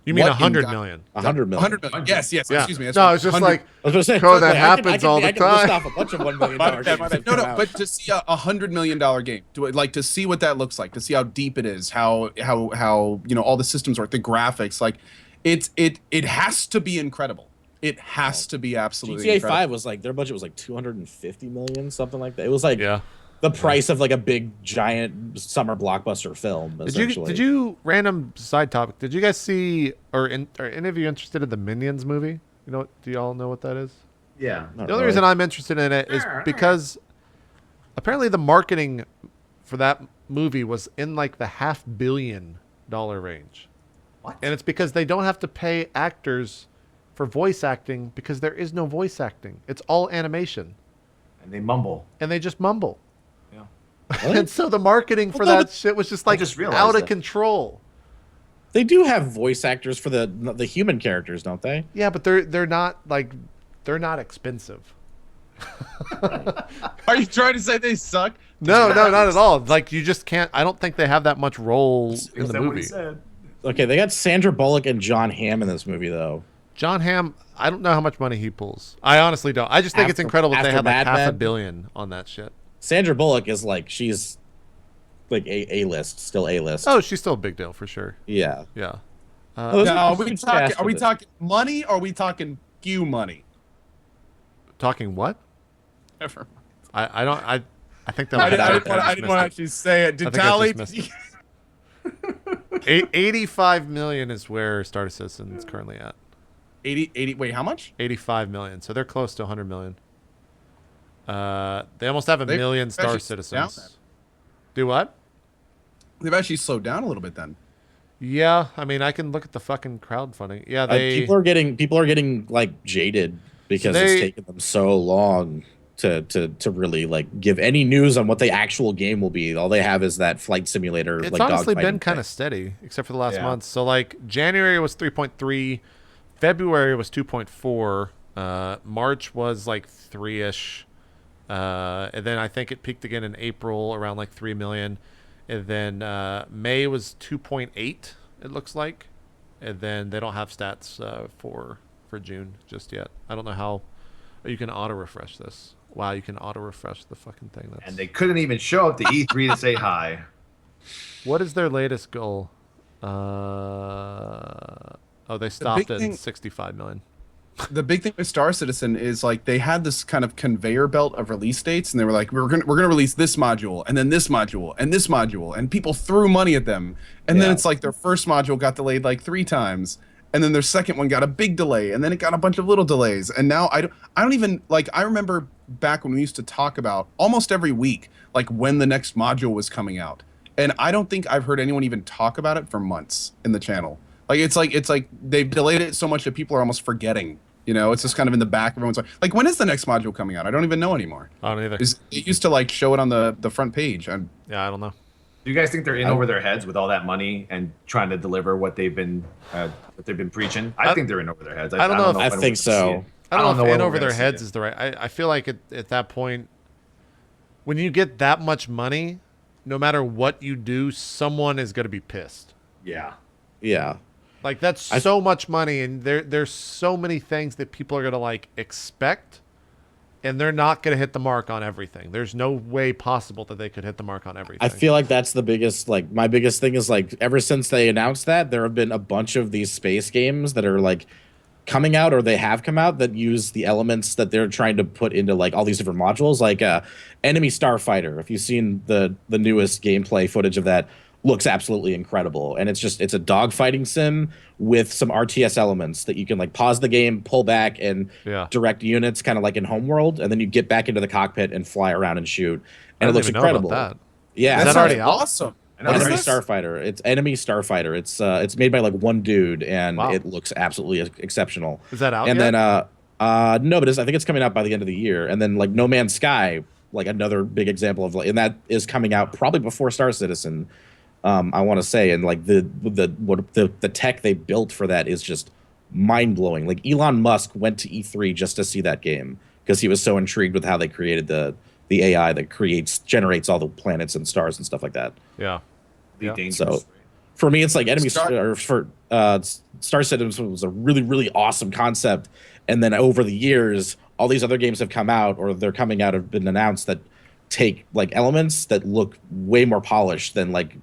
You mean What 100 in million? 100 million. 100 million. Yes, Yeah. excuse me. That's No, right. it's just 100 like, I was going to say, Bro, that I happens all the I can list time. off a bunch of $1 million My games. bad, my bad. that No, come no, out. but to see a $100 million game, to see what that looks like, to see how deep it is, how all the systems work, the graphics, like it has to be incredible. It has to be absolutely GTA incredible. 5 was like, their budget was like 250 million, something like that. It was like Yeah. the price of like a big giant summer blockbuster film. Essentially. Did you random side topic? Did you guys see are any of you interested in the Minions movie? Do y'all know what that is? Yeah. Not The only really. reason I'm interested in it is because apparently the marketing for that movie was in like the $500 million range. What? And it's because they don't have to pay actors for voice acting because there is no voice acting. It's all animation. And they mumble. And they just mumble. Really? And so the marketing for Well, that shit was just like just realized out of that. control. They do have voice actors for the human characters, don't they? Yeah, but they're not expensive. Are you trying to say they suck? No, not at all. Like you just can't. I don't think they have that much role in Is the that what he movie. said? Okay, they got Sandra Bullock and John Hamm in this movie though. John Hamm, I don't know how much money he pulls. I honestly don't. I just think it's incredible that they after had like Mad half a Men? billion on that shit. Sandra Bullock is like she's like A-list, still A-list. Oh, she's still a big deal for sure. Yeah. Yeah. Oh, Now, this is are we casted. talking money or are we talking Q money? Talking what? Never. I don't. I think that. I didn't want just to missed actually say it. Did I think I Tally? just missed it. 85 million is where Star Citizen is currently at. 80, wait, how much? 85 million. So they're close to 100 million. They almost have a They've million Star actually slowed down then. Citizens. Do what? They've actually slowed down a little bit then. Yeah, I mean, I can look at the fucking crowdfunding. Yeah, they. People are getting like jaded because They- it's taken them so long to really like give any news on what the actual game will be. All they have is that flight simulator. It's like honestly dogfighting been kind thing. of steady, except for the last Yeah. month. So like January was 3.3, February was 2.4, March was like 3-ish, and then I think it peaked again in April around like 3 million, and then May was 2.8. It looks like, and then they don't have stats for June just yet. I don't know how you can auto refresh this. Wow, you can auto refresh the fucking thing. That's... And they couldn't even show up to E3 to say hi. What is their latest goal? They stopped at thing- 65 million. The big thing with Star Citizen is like they had this kind of conveyor belt of release dates, and they were like, we're gonna release this module, and then this module, and this module, and people threw money at them, and then Yeah. it's like their first module got delayed like 3 times, and then their second one got a big delay, and then it got a bunch of little delays, and now I don't even like. I remember back when we used to talk about almost every week like when the next module was coming out, and I don't think I've heard anyone even talk about it for months in the channel. Like it's like they've delayed it so much that people are almost forgetting. You know, it's just kind of in the back of everyone's like, when is the next module coming out? I don't even know anymore. I don't either. It used to like show it on the front page. Yeah, I don't know. Do you guys think they're in over their heads with all that money and trying to deliver what they've been preaching? I think they're in over their heads. I don't know if- I when think we're gonna see so. it. I don't know if when in we're over gonna their see heads it. is the right. I feel like at that point, when you get that much money, no matter what you do, someone is going to be pissed. Yeah. Yeah. Like that's so much money, and there's so many things that people are going to like expect, and they're not going to hit the mark on everything. There's no way possible that they could hit the mark on everything. I feel like that's the biggest, like, my biggest thing is, like, ever since they announced that, there have been a bunch of these space games that are, like, coming out or they have come out that use the elements that they're trying to put into, like, all these different modules. Like, Enemy Starfighter, if you've seen the newest gameplay footage of that, looks absolutely incredible. And it's a dogfighting sim with some RTS elements that you can, like, pause the game, pull back, and direct units, kind of like in Homeworld, and then you get back into the cockpit and fly around and shoot. And I it looks didn't even know incredible. about that. Yeah, Is that already out? awesome. Enemy Starfighter. It's Enemy Starfighter. It's made by like one dude, and Wow. it looks absolutely exceptional. Is that out And yet? then no, but I think it's coming out by the end of the year. And then like No Man's Sky, like another big example of like, and that is coming out probably before Star Citizen. I want to say, and like the tech they built for that is just mind blowing. Like Elon Musk went to E3 just to see that game because he was so intrigued with how they created the AI that generates all the planets and stars and stuff like that. Yeah. Be Yeah. dangerous. So for me, it's like Star Citizen was a really, really awesome concept. And then over the years, all these other games have come out or they're coming out, have been announced that take like elements that look way more polished than like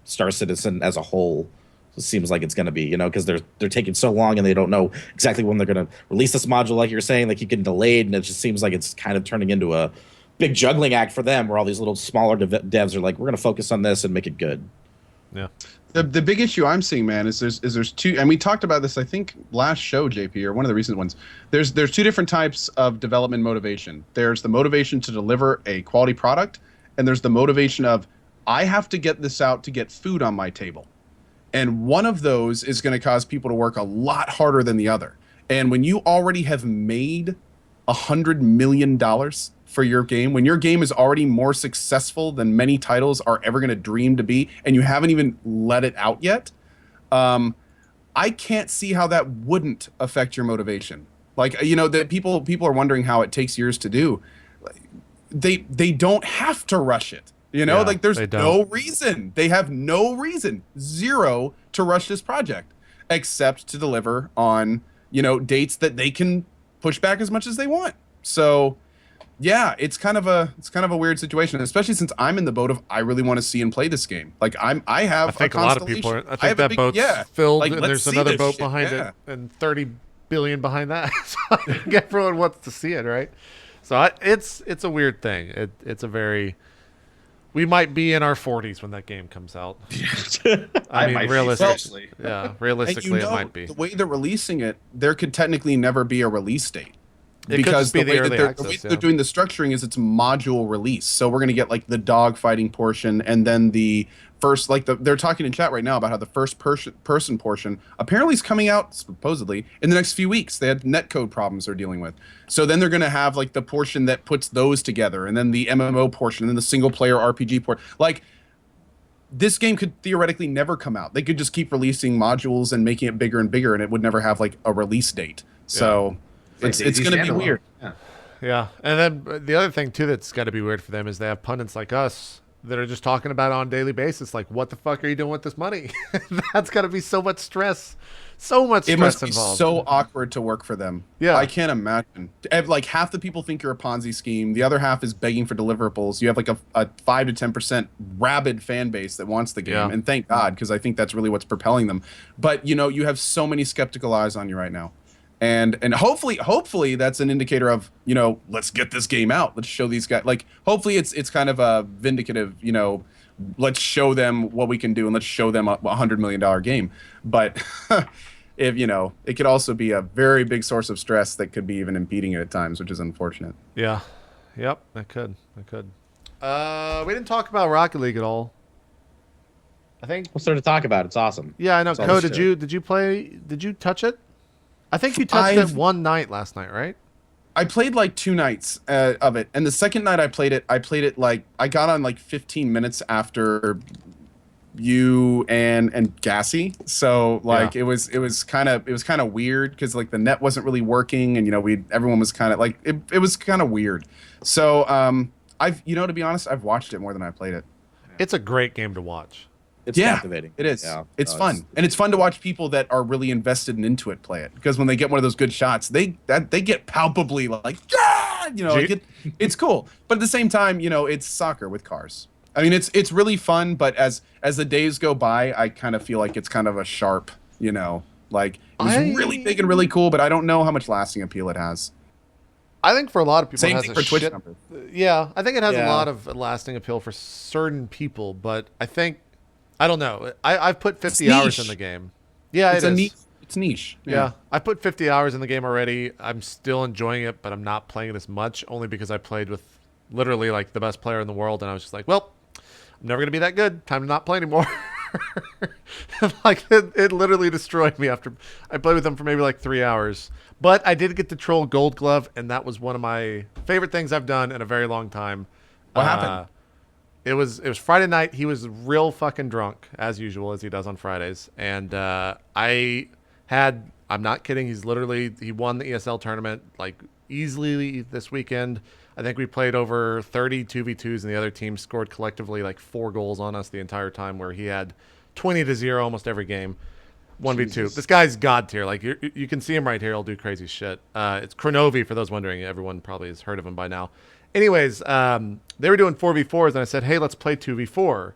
Star Citizen as a whole. It seems like it's going to be, because they're taking so long and they don't know exactly when they're going to release this module. Like you're saying, like you get delayed, and it just seems like it's kind of turning into a big juggling act for them, where all these little smaller devs are like, we're going to focus on this and make it good. Yeah. The big issue I'm seeing, man, is there's two, and we talked about this I think last show, JP, or one of the recent ones. There's two different types of development motivation. There's the motivation to deliver a quality product, and there's the motivation of I have to get this out to get food on my table. And one of those is going to cause people to work a lot harder than the other. And when you already have made $100 million for your game, when your game is already more successful than many titles are ever going to dream to be, and you haven't even let it out yet, I can't see how that wouldn't affect your motivation. Like, that people are wondering how it takes years to do. they don't have to rush it. You know, Yeah, like there's they don't. no reason. They have no reason, zero, to rush this project, except to deliver on, you know, dates that they can push back as much as they want. So, yeah, it's kind of a weird situation, especially since I'm in the boat of I really want to see and play this game. Like I have I think a a lot of people are. constellation. I think have a that big- boat's yeah, filled, like, and let's there's see another this boat shit, behind yeah. it, and 30 billion behind that. So I think everyone wants to see it, right? So it's a weird thing. It's a very. We might be in our 40s when that game comes out. I mean, might be, realistically, seriously. yeah, And realistically, it might be. the way they're releasing it, there could technically never be a release date. It could Because just be the early the way access. they're Yeah. doing the structuring is it's module release. So we're gonna get like the dog fighting portion, and then the first they're talking in chat right now about how the first person portion apparently is coming out supposedly in the next few weeks. They had netcode problems they're dealing with. So then they're gonna have like the portion that puts those together, and then the MMO portion, and then the single player RPG port. Like this game could theoretically never come out. They could just keep releasing modules and making it bigger and bigger, and it would never have like a release date. So it's going to be weird. Yeah. Yeah, and then the other thing too that's got to be weird for them is they have pundits like us that are just talking about it on a daily basis. Like, what the fuck are you doing with this money? That's got to be so much stress, so much stress It must be involved. so awkward to work for them. Yeah. I can't imagine. Like half the people think you're a Ponzi scheme. The other half is begging for deliverables. You have like a 5 to 10% rabid fan base that wants the game, Yeah. and thank God, because I think that's really what's propelling them. But you know, you have so many skeptical eyes on you right now. And hopefully that's an indicator of, you know, let's get this game out. Let's show these guys, like, hopefully it's kind of a vindicative, you know, let's show them what we can do, and let's show them a $100 million game. But if, you know, it could also be a very big source of stress that could be even impeding it at times, which is unfortunate. Yeah, yep, I could. We didn't talk about Rocket League at all. I think. We'll start to talk about it. It's awesome. Yeah, I know. It's all Co, this did you play? Did you touch it? I think you touched it one night last night, right? I played like 2 nights of it, and the second night I played it like I got on like 15 minutes after you and Gassy. So like Yeah. it was kind of weird because like the net wasn't really working, and you know everyone was kind of like it was kind of weird. So I've, you know, to be honest, I've watched it more than I played it. It's a great game to watch. It's Yeah, captivating. It is. Yeah. It's No, fun, and it's fun to watch people that are really invested and into it play it, because when they get one of those good shots, they get palpably like, yeah, you know, like it's cool. But at the same time, you know, it's soccer with cars. I mean, it's really fun, but as the days go by, I kind of feel like it's kind of a sharp, you know, like it was really big and really cool, but I don't know how much lasting appeal it has. I think for a lot of people, Same it has thing a for Twitch shit- numbers. Yeah, I think it has a Yeah. lot of lasting appeal for certain people, but I think I don't know. I've put 50 It's hours niche. in the game. Yeah, It's it a is. niche. It's niche. Yeah, I put 50 hours in the game already. I'm still enjoying it, but I'm not playing it as much, only because I played with literally like the best player in the world, and I was just like, well, I'm never gonna be that good. Time to not play anymore. Like it literally destroyed me after I played with him for maybe like 3 hours. But I did get to troll Gold Glove, and that was one of my favorite things I've done in a very long time. What happened? It was Friday night. He was real fucking drunk, as usual, as he does on Fridays. And I'm not kidding, he won the ESL tournament like easily this weekend. I think we played over 30 2v2s, and the other team scored collectively like 4 goals on us the entire time, where he had 20-0 almost every game. 1v2. Jesus. This guy's god tier. Like you can see him right here. He'll do crazy shit. It's Kronovi, for those wondering. Everyone probably has heard of him by now. Anyways, they were doing 4v4s, and I said, hey, let's play 2v4.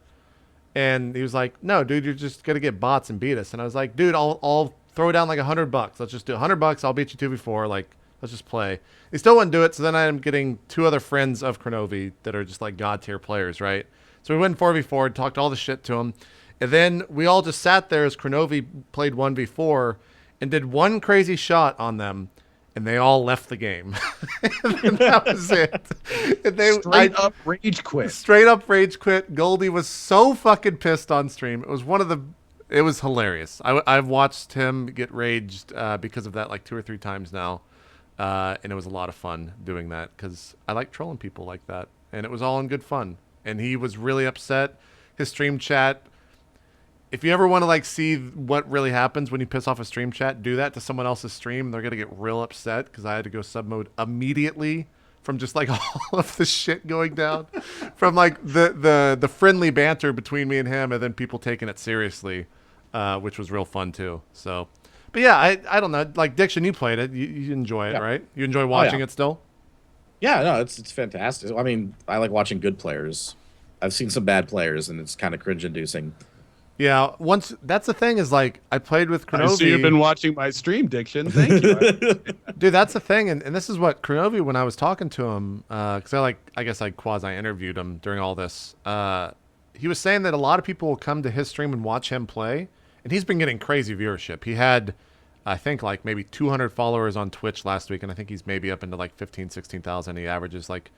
And he was like, no, dude, you're just going to get bots and beat us. And I was like, dude, I'll throw down like $100. Let's just do $100. I'll beat you 2v4. Like, let's just play. He still wouldn't do it. So then I am getting 2 other friends of Kronovi that are just like god tier players, right? So we went 4v4, talked all the shit to him. And then we all just sat there as Kronovi played 1v4 and did one crazy shot on them, and they all left the game. And that was it. And Straight up rage quit. Straight up rage quit. Goldie was so fucking pissed on stream. It was hilarious. I've watched him get raged because of that like 2 or 3 times now. And it was a lot of fun doing that, because I like trolling people like that. And it was all in good fun. And he was really upset. His stream chat, if you ever want to like see what really happens when you piss off a stream chat, do that to someone else's stream. They're going to get real upset, because I had to go sub mode immediately from just like all of the shit going down, from like the friendly banter between me and him, and then people taking it seriously, which was real fun too. So, but yeah, I don't know. Like Diction, you played it. You enjoy it, right? You enjoy watching it still? Yeah, no, it's fantastic. I mean, I like watching good players. I've seen some bad players, and it's kind of cringe-inducing. Yeah, that's the thing is like I played with Kronovi. I see you've been watching my stream, Diction. Thank you. Dude, that's the thing, and this is what Kronovi, when I was talking to him, because I guess I quasi-interviewed him during all this, he was saying that a lot of people will come to his stream and watch him play, and he's been getting crazy viewership. He had, I think, like maybe 200 followers on Twitch last week, and I think he's maybe up into like 15, 16,000. He averages like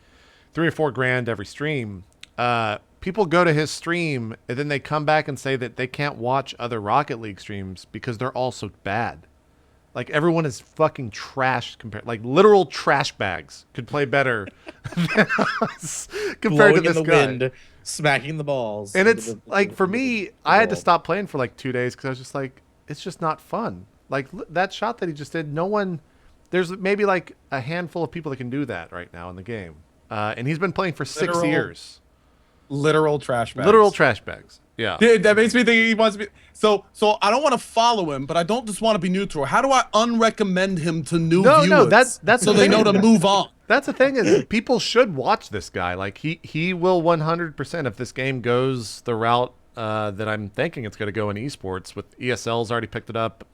3 or 4 grand every stream. People go to his stream and then they come back and say that they can't watch other Rocket League streams because they're all so bad. Like everyone is fucking trash compared, like literal trash bags could play better than us compared Blowing to this in the guy. wind, smacking the balls. And it's like for me, I had to stop playing for like 2 days because I was just like, it's just not fun. Like that shot that he just did, no one. There's maybe like a handful of people that can do that right now in the game, and he's been playing for 6 years. Literal trash bags. Literal trash bags. Yeah. Dude, that makes me think he wants to be. So I don't want to follow him, but I don't just want to be neutral. How do I unrecommend him to new viewers? No, that's so the they thing. know to move on. That's the thing is people should watch this guy. Like he will 100% if this game goes the route that I'm thinking it's going to go in esports. With ESL's already picked it up.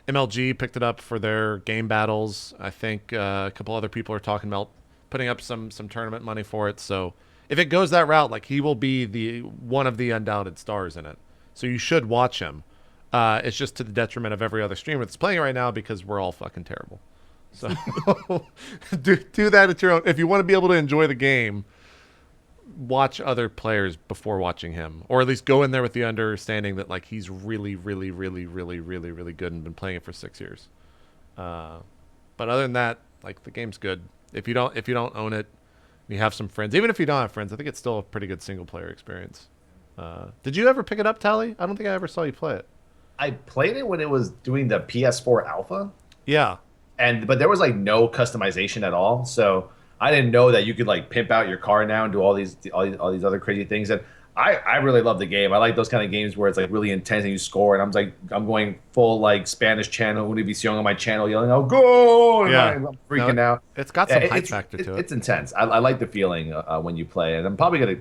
MLG picked it up for their game battles. I think a couple other people are talking about putting up some tournament money for it. So if it goes that route, like he will be one of the undoubted stars in it. So you should watch him. It's just to the detriment of every other streamer that's playing right now because we're all fucking terrible. So do that at your own. If you want to be able to enjoy the game, watch other players before watching him, or at least go in there with the understanding that like he's really, really, really, really, really, really good and been playing it for 6 years. But other than that, like the game's good. If you don't own it, you have some friends. Even if you don't have friends, I think it's still a pretty good single player experience. Did you ever pick it up, Tally? I don't think I ever saw you play it. I played it when it was doing the PS4 alpha. Yeah. But there was like no customization at all. So I didn't know that you could like pimp out your car now and do all these other crazy things. And I really love the game. I like those kind of games where it's like really intense and you score. And I'm going full like Spanish channel, Univision on my channel, yelling, "Oh, go!" Yeah. I'm freaking out. It's got some hype factor to it. It's intense. I like the feeling when you play it. I'm probably gonna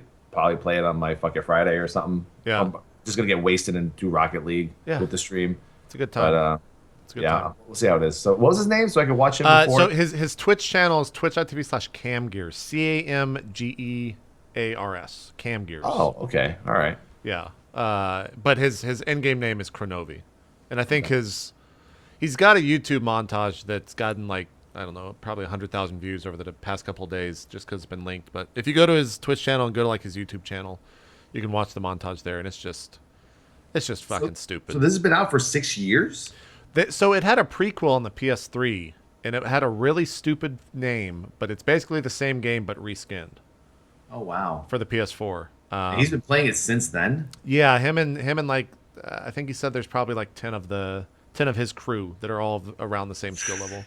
play it on my fucking Friday or something. Yeah. I'm just gonna get wasted and do Rocket League with the stream. It's a good time. But it's a good time. We'll see how it is. So what was his name so I can watch him before? So his Twitch channel is twitch.tv/camgears. CAMGEARS. Camgears. Oh, okay. All right. Yeah. But his end-game name is Kronovi. And I think he's got a YouTube montage that's gotten like, I don't know, probably 100,000 views over the past couple of days just because it's been linked. But if you go to his Twitch channel and go to like his YouTube channel, you can watch the montage there, and it's just fucking stupid. So this has been out for 6 years? So it had a prequel on the PS3, and it had a really stupid name, but it's basically the same game but reskinned. Oh wow! For the PS4. He's been playing it since then. Yeah, him and like I think he said there's probably like 10 of his crew that are all around the same skill level.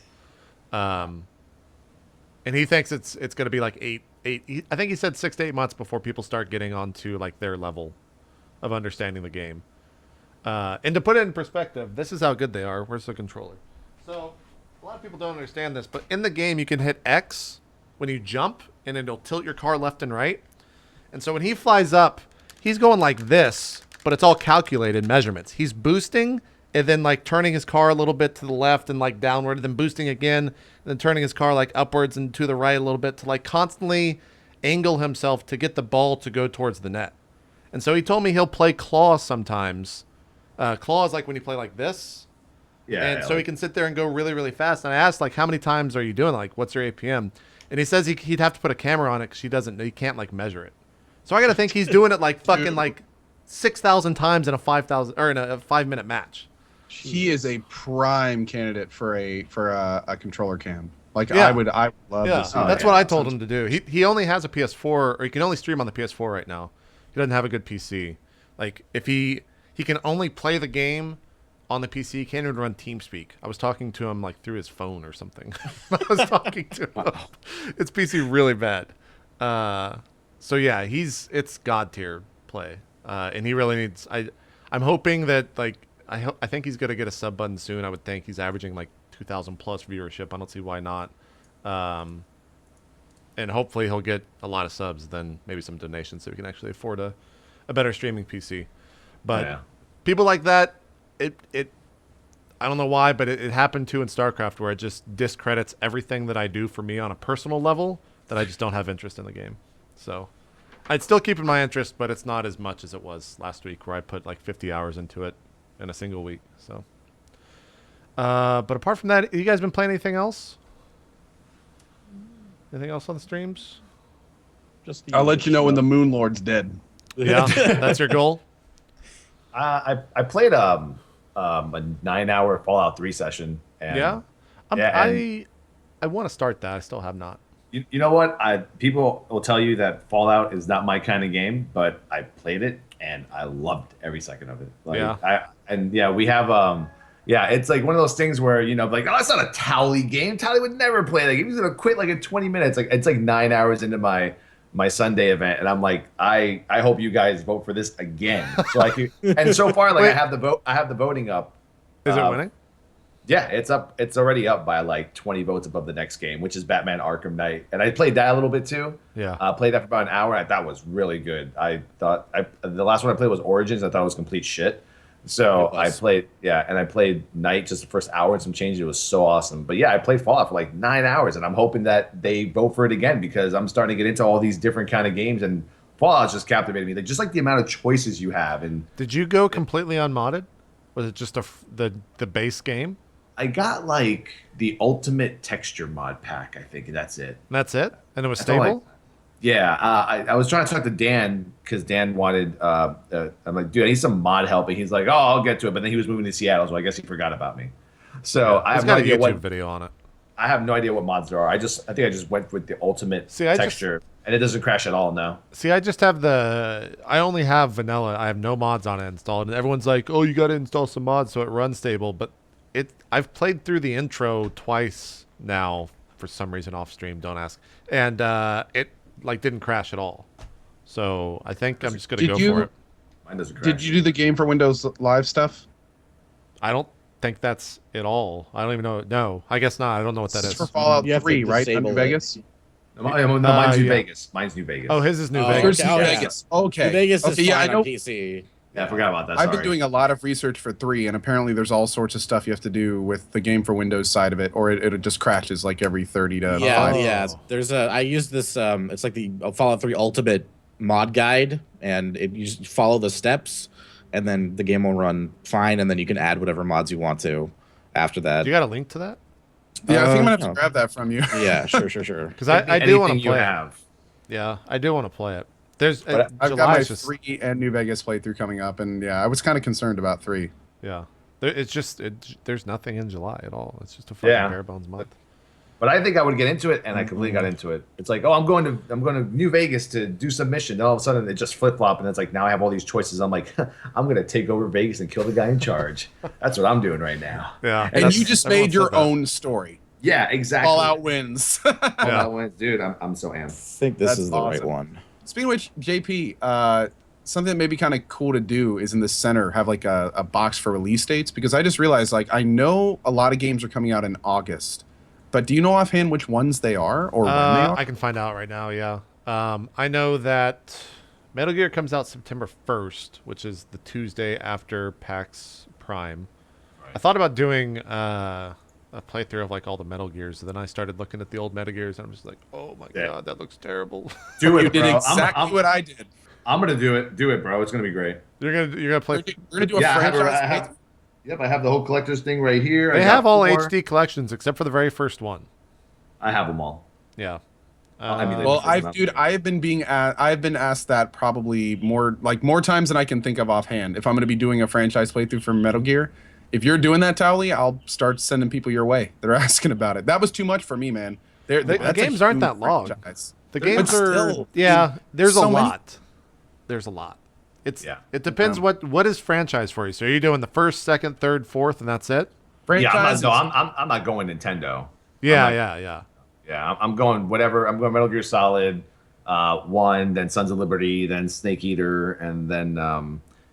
And he thinks it's going to be like eight. I think he said 6 to 8 months before people start getting onto like their level of understanding the game. And to put it in perspective, this is how good they are. Where's the controller? So a lot of people don't understand this, but in the game you can hit X when you jump, and it'll tilt your car left and right. And so when he flies up, he's going like this, but it's all calculated measurements. He's boosting and then like turning his car a little bit to the left and like downward, then boosting again, and then turning his car like upwards and to the right a little bit to like constantly angle himself to get the ball to go towards the net. And so he told me he'll play claw sometimes. Claw is like when you play like this. Yeah. And so he can sit there and go really, really fast. And I asked, like, how many times are you doing? Like, what's your APM? And he says he'd have to put a camera on it because he can't, like, measure it. So I got to think he's doing it, like, fucking, like, 6,000 times in a 5-minute match. He is a prime candidate for a controller cam. Like, Yeah. I would love to see That's that. what I told him to do. He only has a PS4, or he can only stream on the PS4 right now. He doesn't have a good PC. Like, if he can only play the game on the PC. He can't even run TeamSpeak. I was talking to him like through his phone or something. I was talking to him. It's PC really bad. So yeah, it's god tier play, and he really needs. I'm hoping that like I think he's gonna get a sub button soon. I would think he's averaging like 2,000 plus viewership. I don't see why not. And hopefully he'll get a lot of subs, then maybe some donations so we can actually afford a better streaming PC. But people like that, it I don't know why, but it happened too in StarCraft, where it just discredits everything that I do for me on a personal level, that I just don't have interest in the game. So I'd still keep in my interest, but it's not as much as it was last week, where I put like 50 hours into it in a single week. So, but apart from that, you guys been playing anything else? Anything else on the streams? I'll let you know when the Moon Lord's dead. Yeah, that's your goal. I played a 9-hour Fallout 3 session. And, yeah, I want to start that. I still have not. You know what? People will tell you that Fallout is not my kind of game, but I played it and I loved every second of it. We have it's like one of those things where, like, oh, it's not a Towley game. Towley would never play that game. He's gonna quit like in 20 minutes. Like, it's like 9 hours into my Sunday event, and I'm like, I hope you guys vote for this again. So I can, and so far, like, I have the voting up. Is it winning? Yeah, it's up. It's already up by like 20 votes above the next game, which is Batman Arkham Knight. And I played that a little bit too. Yeah. Played that for about an hour. I thought it was really good. I thought the last one I played was Origins. I thought it was complete shit. So I played Night just the first hour and some change. It was so awesome. But yeah, I played Fallout for like 9 hours, and I'm hoping that they vote for it again, because I'm starting to get into all these different kind of games, and Fallout's just captivated me. Like, just like the amount of choices you have. And did you go completely unmodded? Was it just the base game? I got like the ultimate texture mod pack. I think that's it. That's it, and it was stable. I was trying to talk to Dan, because Dan wanted. I'm like, dude, I need some mod help, and he's like, oh, I'll get to it. But then he was moving to Seattle, so I guess he forgot about me. So I have no idea what video on it. I have no idea what mods there are. I think I just went with the ultimate texture, and it doesn't crash at all now. See, I just have I only have vanilla. I have no mods on it installed, and everyone's like, oh, you got to install some mods so it runs stable. But I've played through the intro twice now for some reason off stream. Don't ask. And it like didn't crash at all. So I think I'm just gonna go for it. Mine doesn't crash. Did you do the game for Windows Live stuff? I don't think that's it all. I don't even know. No, I guess not. I don't know what that is. It's for Fallout 3, right? New Vegas. No, mine's New Vegas. Mine's New Vegas. Oh, his is New Vegas. New Vegas. Okay. New Vegas is fine I know. on PC. Yeah, I forgot about that. I've been doing a lot of research for 3, and apparently there's all sorts of stuff you have to do with the game for Windows side of it, or it just crashes like every 30 to 5. Yeah. I use this. It's like the Fallout 3 Ultimate mod guide, and you just follow the steps, and then the game will run fine, and then you can add whatever mods you want to after that. You got a link to that? Yeah, I think I'm gonna have to grab that from you. Yeah, sure. Because I do want to play it. Yeah, I do want to play it. I've got my 3 and New Vegas playthrough coming up, and yeah, I was kind of concerned about 3. Yeah, there's nothing in July at all. It's just a fucking bare bones month. But I think I would get into it, and I completely got into it. It's like, oh, I'm going to New Vegas to do some mission. And all of a sudden, it just flip flop, and it's like now I have all these choices. I'm like, I'm going to take over Vegas and kill the guy in charge. That's what I'm doing right now. Yeah, and you just made your own story. Yeah, exactly. Fallout wins. Fallout wins, dude. I'm so amped. I think this is the right one. Speaking of which, JP, something that may be kind of cool to do is in the center have like a box for release dates, because I just realized, like, I know a lot of games are coming out in August, but do you know offhand which ones they are or when they are? I can find out right now. Yeah, I know that Metal Gear comes out September 1st, which is the Tuesday after PAX Prime. Right. I thought about doing a playthrough of like all the Metal Gears, and then I started looking at the old Metal Gears, and I'm just like, oh my god, that looks terrible. Do it, you did exactly what I did. I'm gonna do it, bro. It's gonna be great. You're gonna play. We're gonna do a franchise. Yep, I have the whole collector's thing right here. They have all HD collections except for the very first one. I have them all. Yeah. I've been asked that probably more times than I can think of offhand. If I'm going to be doing a franchise playthrough for Metal Gear, if you're doing that, Towley, I'll start sending people your way. They're asking about it. That was too much for me, man. The games aren't that long. Franchise. The games are still, there's so a lot. There's a lot. It depends what is franchise for you. So are you doing the first, second, third, fourth, and that's it? Franchises. I'm not going Nintendo. Yeah. I'm going whatever. I'm going Metal Gear Solid 1, then Sons of Liberty, then Snake Eater, and then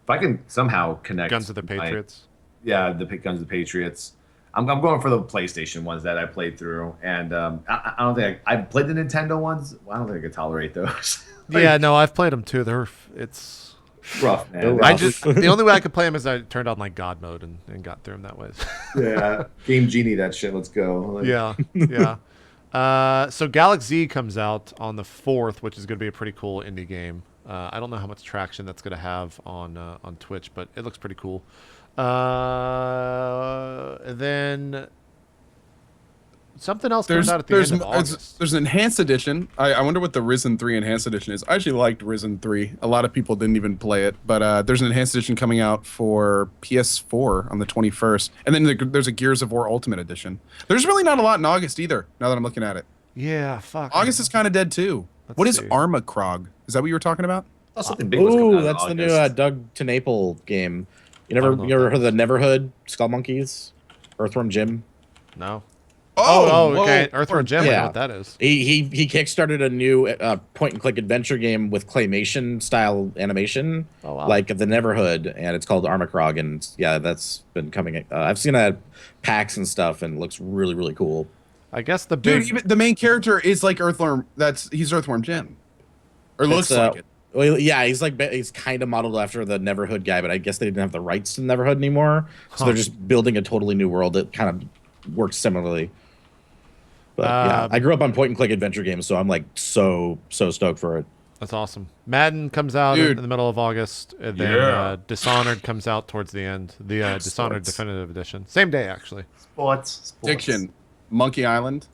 if I can somehow connect Guns of the Patriots. The Guns of the Patriots. I'm going for the PlayStation ones that I played through, and I don't think I've played the Nintendo ones. Well, I don't think I could tolerate those. Yeah, no, I've played them too. It's rough, man. The only way I could play them is I turned on like God mode and got through them that way. Yeah, Game Genie, that shit. Let's go. Yeah. So Galaxy comes out on the 4th, which is going to be a pretty cool indie game. I don't know how much traction that's going to have on Twitch, but it looks pretty cool. And then something else comes out at the end of August. There's an enhanced edition. I wonder what the Risen 3 enhanced edition is. I actually liked Risen 3. A lot of people didn't even play it, but there's an enhanced edition coming out for PS4 on the 21st. And then there's a Gears of War Ultimate edition. There's really not a lot in August either, now that I'm looking at it. Yeah, fuck. August is kind of dead too. What is Armacrog? Is that what you were talking about? Oh, something big was coming out in that's the new August. Doug TenNapel game. You ever heard of the Neverhood Skull Monkeys? Earthworm Jim? No. Oh, okay. Earthworm Jim. I know Yeah. what that is. He kickstarted a new point-and-click adventure game with claymation style animation, like the Neverhood, and it's called Armacrog, and yeah, that's been coming. I've seen that at PAX and stuff, and it looks really, really cool. I guess the big... Dude, even the main character is like Earthworm. He's Earthworm Jim, or looks like it. Well, yeah, he's kind of modeled after the Neverhood guy, but I guess they didn't have the rights to Neverhood anymore, so they're just building a totally new world that kind of works similarly. But yeah, I grew up on point-and-click adventure games, so I'm like so stoked for it. That's awesome. Madden comes out in the middle of August, and then Dishonored comes out towards the end. The Dishonored Definitive Edition, same day actually. Sports. Diction, Monkey Island.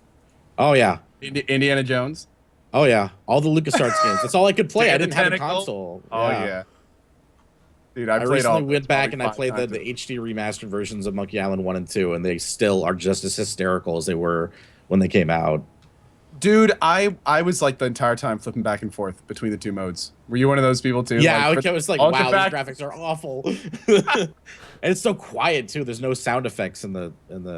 Oh yeah, Indiana Jones. Oh yeah, all the LucasArts games. That's all I could play. I didn't have a Tentacle. console. Oh yeah. Dude, I played recently all. went back and I 25 played the times. HD remastered versions of Monkey Island 1 and 2, and they still are just as hysterical as they were when they came out. Dude, I was like the entire time flipping back and forth between the two modes. Were you one of those people too? Yeah, like, I was like, all wow, back- these graphics are awful. And it's so quiet too. There's no sound effects in the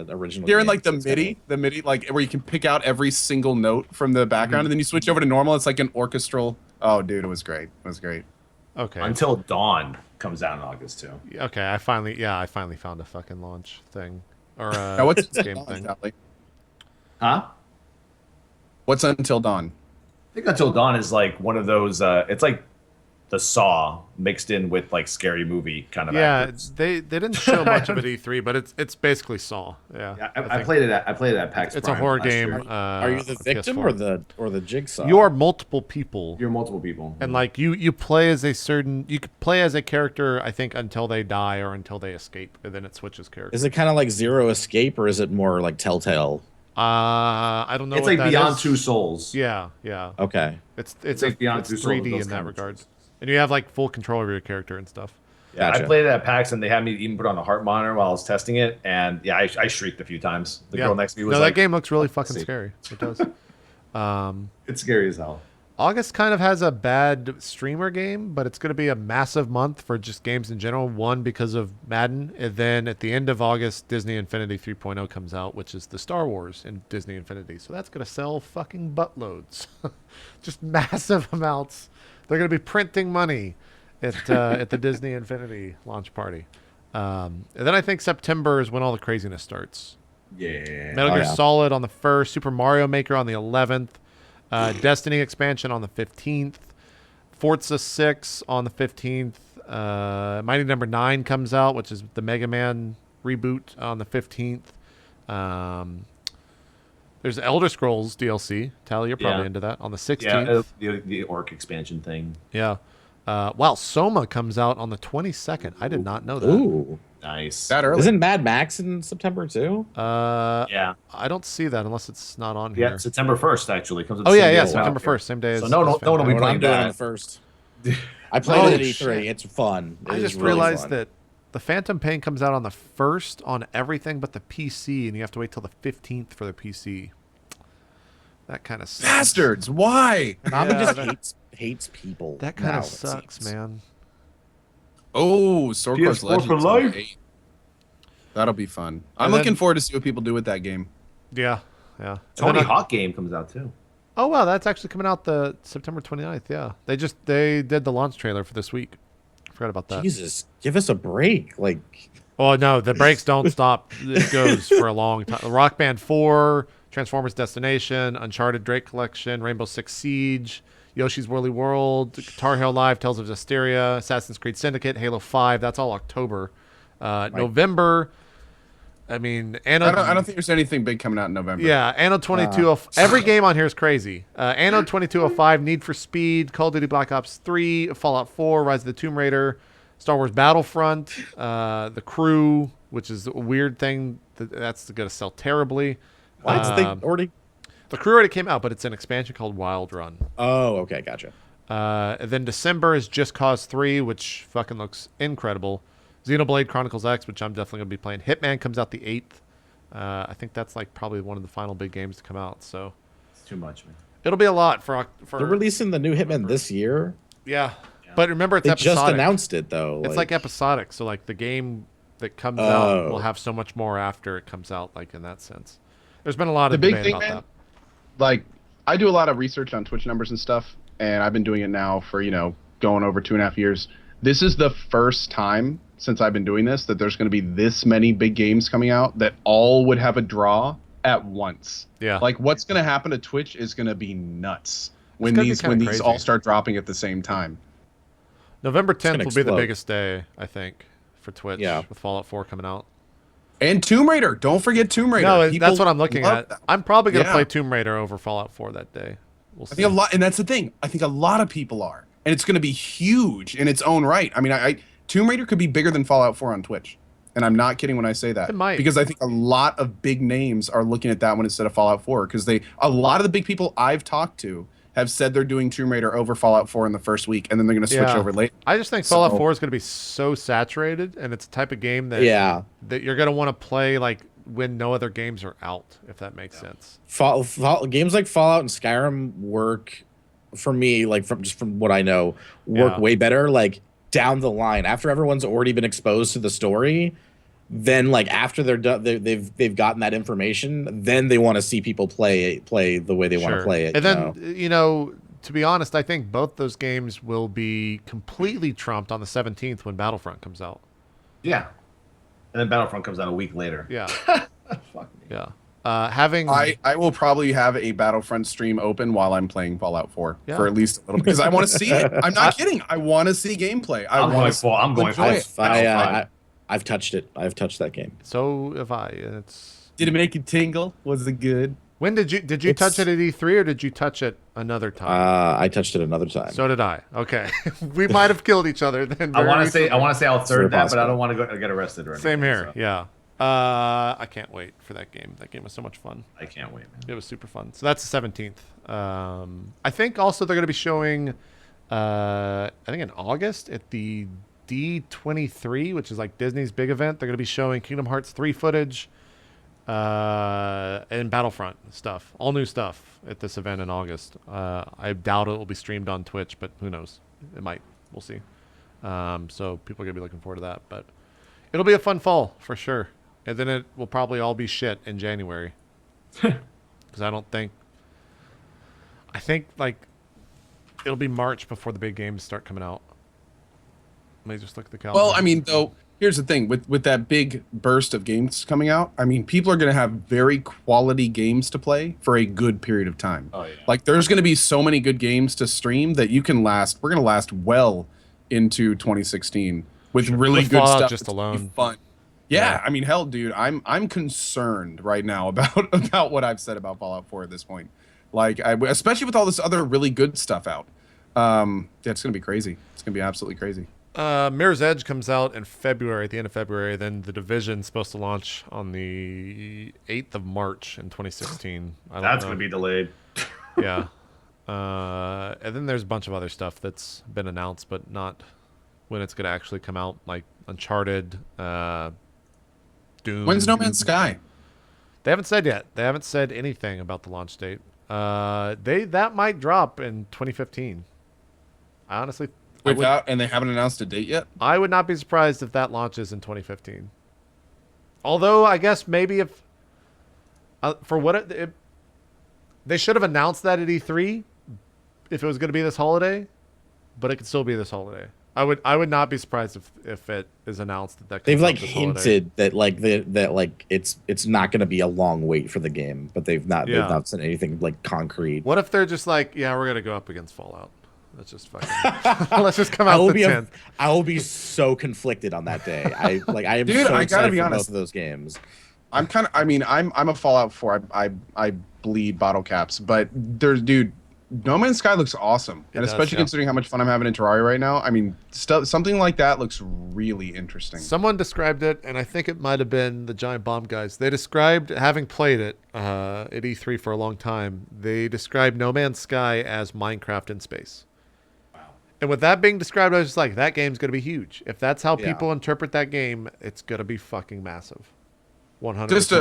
original. You're in game, like so it's the MIDI, like where you can pick out every single note from the background, and then you switch over to normal. It's like an orchestral. Oh, dude, it was great. It was great. Okay. Until Dawn comes out in August too. Okay, I finally found a fucking launch thing or Now, what's game Dawn, thing. Sally? Huh? What's Until Dawn? I think Until Dawn is like one of those. It's like the Saw mixed in with like scary movie kind of. Yeah, actors. they didn't show much of it E3, but it's basically Saw. Yeah, I think played it at PAX. it's a Prime horror last game. year. Are you the on victim PS4. or the jigsaw? You are multiple people, You're multiple people, and like you play as you could play as a character. I think until they die or until they escape, and then it switches characters. Is it kind of like Zero Escape, or is it more like Telltale? I don't know. it's what like that Beyond is. Two Souls. Yeah. Okay. It's like Beyond Two 3D Souls, those in that kind of regard, choices. and you have like full control over your character and stuff. Yeah, Gotcha. I played it at PAX, and they had me even put on a heart monitor while I was testing it, and yeah, I shrieked a few times. The girl next to me was no, like, that game looks really fucking see. scary. It does. "It's scary as hell." August kind of has a bad streamer game, but it's going to be a massive month for just games in general. One, because of Madden. And then at the end of August, Disney Infinity 3.0 comes out, which is the Star Wars in Disney Infinity. So that's going to sell fucking buttloads. Just massive amounts. They're going to be printing money at the Disney Infinity launch party. And then I think September is when all the craziness starts. Yeah. Metal Gear Solid on the 1st, Super Mario Maker on the 11th, Destiny expansion on the 15th, Forza 6 on the 15th, Mighty Number 9 comes out, which is the Mega Man reboot on the 15th. There's Elder Scrolls DLC. Tally, you're probably into that on the 16th. Yeah, the Orc expansion thing. Yeah. Wow, Soma comes out on the 22nd. I did not know that. Ooh. Nice. That early? Isn't Mad Max in September too? Yeah. I don't see that unless it's not on Yeah, here. September 1st actually comes. Oh, yeah, Same day. September 1st, same day as So no one will be What playing I'm doing on the that. first. I played it at E3. shit. It's fun. I It is just really realized fun. that the Phantom Pain comes out on the 1st on everything but the PC, and you have to wait till the 15th for the PC. That kind of sucks. Bastards! Why? Konami Yeah, just that- hates people. That kind now, of it sucks, seems. man. Oh, Sword Course PS4 for Legends. life. 8. That'll be fun. I'm And then- looking forward to see what people do with that game. Yeah. And Tony then Hawk game comes out too. oh wow, that's actually coming out the September 29th. Yeah, they did the launch trailer for this week. Forgot about that. Jesus, give us a break. Like, Oh no, the breaks don't stop. It goes for a long time. Rock Band 4, Transformers Destination, Uncharted Drake Collection, Rainbow Six Siege, Yoshi's Woolly World, Guitar Hero Live, Tales of Zestiria, Assassin's Creed Syndicate, Halo 5. That's all October. November. I mean, Anno, I don't think there's anything big coming out in November. yeah, Anno 22. Every game on here is crazy. Anno 2205, Need for Speed, Call of Duty Black Ops 3, Fallout 4, Rise of the Tomb Raider, Star Wars Battlefront, The Crew, which is a weird thing that's going to sell terribly. why did they already? The Crew already came out, but it's an expansion called Wild Run. Oh, okay, gotcha. And then December is Just Cause 3, which fucking looks incredible. Xenoblade Chronicles X, which I'm definitely going to be playing. Hitman comes out the 8th. I think that's like probably one of the final big games to come out. So It's too much, man. it'll be a lot for They're releasing the new Hitman this year. yeah. But remember, it's They episodic. just announced it though. It's like episodic. So like the game that comes out Oh. will have so much more after it comes out. Like in that sense, there's been a lot The of big debate thing, about man, that. like I do a lot of research on Twitch numbers and stuff, and I've been doing it now for going over 2.5 years. This is the first time since I've been doing this that there's going to be this many big games coming out that all would have a draw at once. Yeah. Like what's going to happen to Twitch is going to be nuts when gonna be these kinda crazy. all start dropping at the same time. November 10th gonna will be the explode. biggest day, I think, for Twitch. Yeah. With Fallout 4 coming out. And Tomb Raider, don't forget Tomb Raider. No, People that's what I'm looking love at. that. I'm probably gonna Yeah. play Tomb Raider over Fallout 4 that day. We'll I see. think a lot, and that's the thing. I think a lot of people are, and it's going to be huge in its own right. I mean, Tomb Raider could be bigger than Fallout 4 on Twitch, and I'm not kidding when I say that. It might. Because I think a lot of big names are looking at that one instead of Fallout 4. Because a lot of the big people I've talked to have said they're doing Tomb Raider over Fallout 4 in the first week, and then they're going to switch Yeah. over later. I just think Fallout So- 4 is going to be so saturated, and it's a type of game that that you're going to want to play like when no other games are out, if that makes sense. Games like Fallout and Skyrim work for me, like from what I know, work Yeah. way better like down the line after everyone's already been exposed to the story. Then like after they're done, they've gotten that information. Then they want to see people play the way they want to play it. And then to be honest, I think both those games will be completely trumped on the 17th when Battlefront comes out. Yeah. And then Battlefront comes out a week later. Yeah. Fuck me. Yeah. Having I will probably have a Battlefront stream open while I'm playing Fallout 4 Yeah. for at least a little bit because I want to see it. I'm not kidding. I want to see gameplay. I'm going full. I'm going full. enjoy it. I've touched it. I've touched that game. so have I. It's Did it make you tingle? Was it good? when did you touch it at E3 or did you touch it another time? I touched it another time. So did I. Okay, we might have killed each other then. I want very to say I'll very third that, but possible. I don't want to go get arrested or anything. Same here. so Yeah. I can't wait for that game. That game was so much fun. I can't wait, man. It was super fun. So that's the 17th. I think also they're going to be showing, I think in August at the D23, which is like Disney's big event. They're going to be showing Kingdom Hearts 3 footage and Battlefront stuff. All new stuff at this event in August. I doubt it will be streamed on Twitch, but who knows? It might. We'll see. So people are going to be looking forward to that. But it'll be a fun fall for sure. And then it will probably all be shit in January. Because I think like it'll be March before the big games start coming out. Let me just look at the calendar. Well, I mean, though, here's the thing with that big burst of games coming out. I mean, people are going to have very quality games to play for a good period of time. Oh yeah. Like, there's going to be so many good games to stream that you can last. We're going to last well into 2016 with really With good Fallout stuff. just It's gonna be alone. fun. Yeah, I mean, hell, dude, I'm concerned right now about what I've said about Fallout 4 at this point. Like, especially with all this other really good stuff out. Yeah, it's gonna be crazy. It's gonna be absolutely crazy. Mirror's Edge comes out in February, at the end of February. Then The Division's supposed to launch on the 8th of March in 2016. That's going to be delayed. Yeah. And then there's a bunch of other stuff that's been announced, but not when it's going to actually come out, like Uncharted, Doom. When's No Man's Sky? They haven't said yet. They haven't said anything about the launch date. That might drop in 2015. I and they haven't announced a date yet. I would not be surprised if that launches in 2015. Although I guess maybe if for what they should have announced that at E3 if it was going to be this holiday, but it could still be this holiday. I would not be surprised if it is announced that they've comes out like this hinted that like it's not going to be a long wait for the game, but they've not said anything like concrete. What if they're just like, yeah, we're gonna go up against Fallout? Let's just fucking let's just come out the 10th. I will be so conflicted on that day. I am Dude, so I gotta excited be for honest. both of those games. I'm a Fallout 4. I bleed bottle caps, but dude, No Man's Sky looks awesome, and especially considering how much fun I'm having in Terraria right now. I mean, something like that looks really interesting. Someone described it, and I think it might have been the Giant Bomb guys. They described, having played it at E3 for a long time, they described No Man's Sky as Minecraft in space. Wow. And with that being described, I was just like, that game's going to be huge. If that's how people interpret that game, it's going to be fucking massive. 100%. Just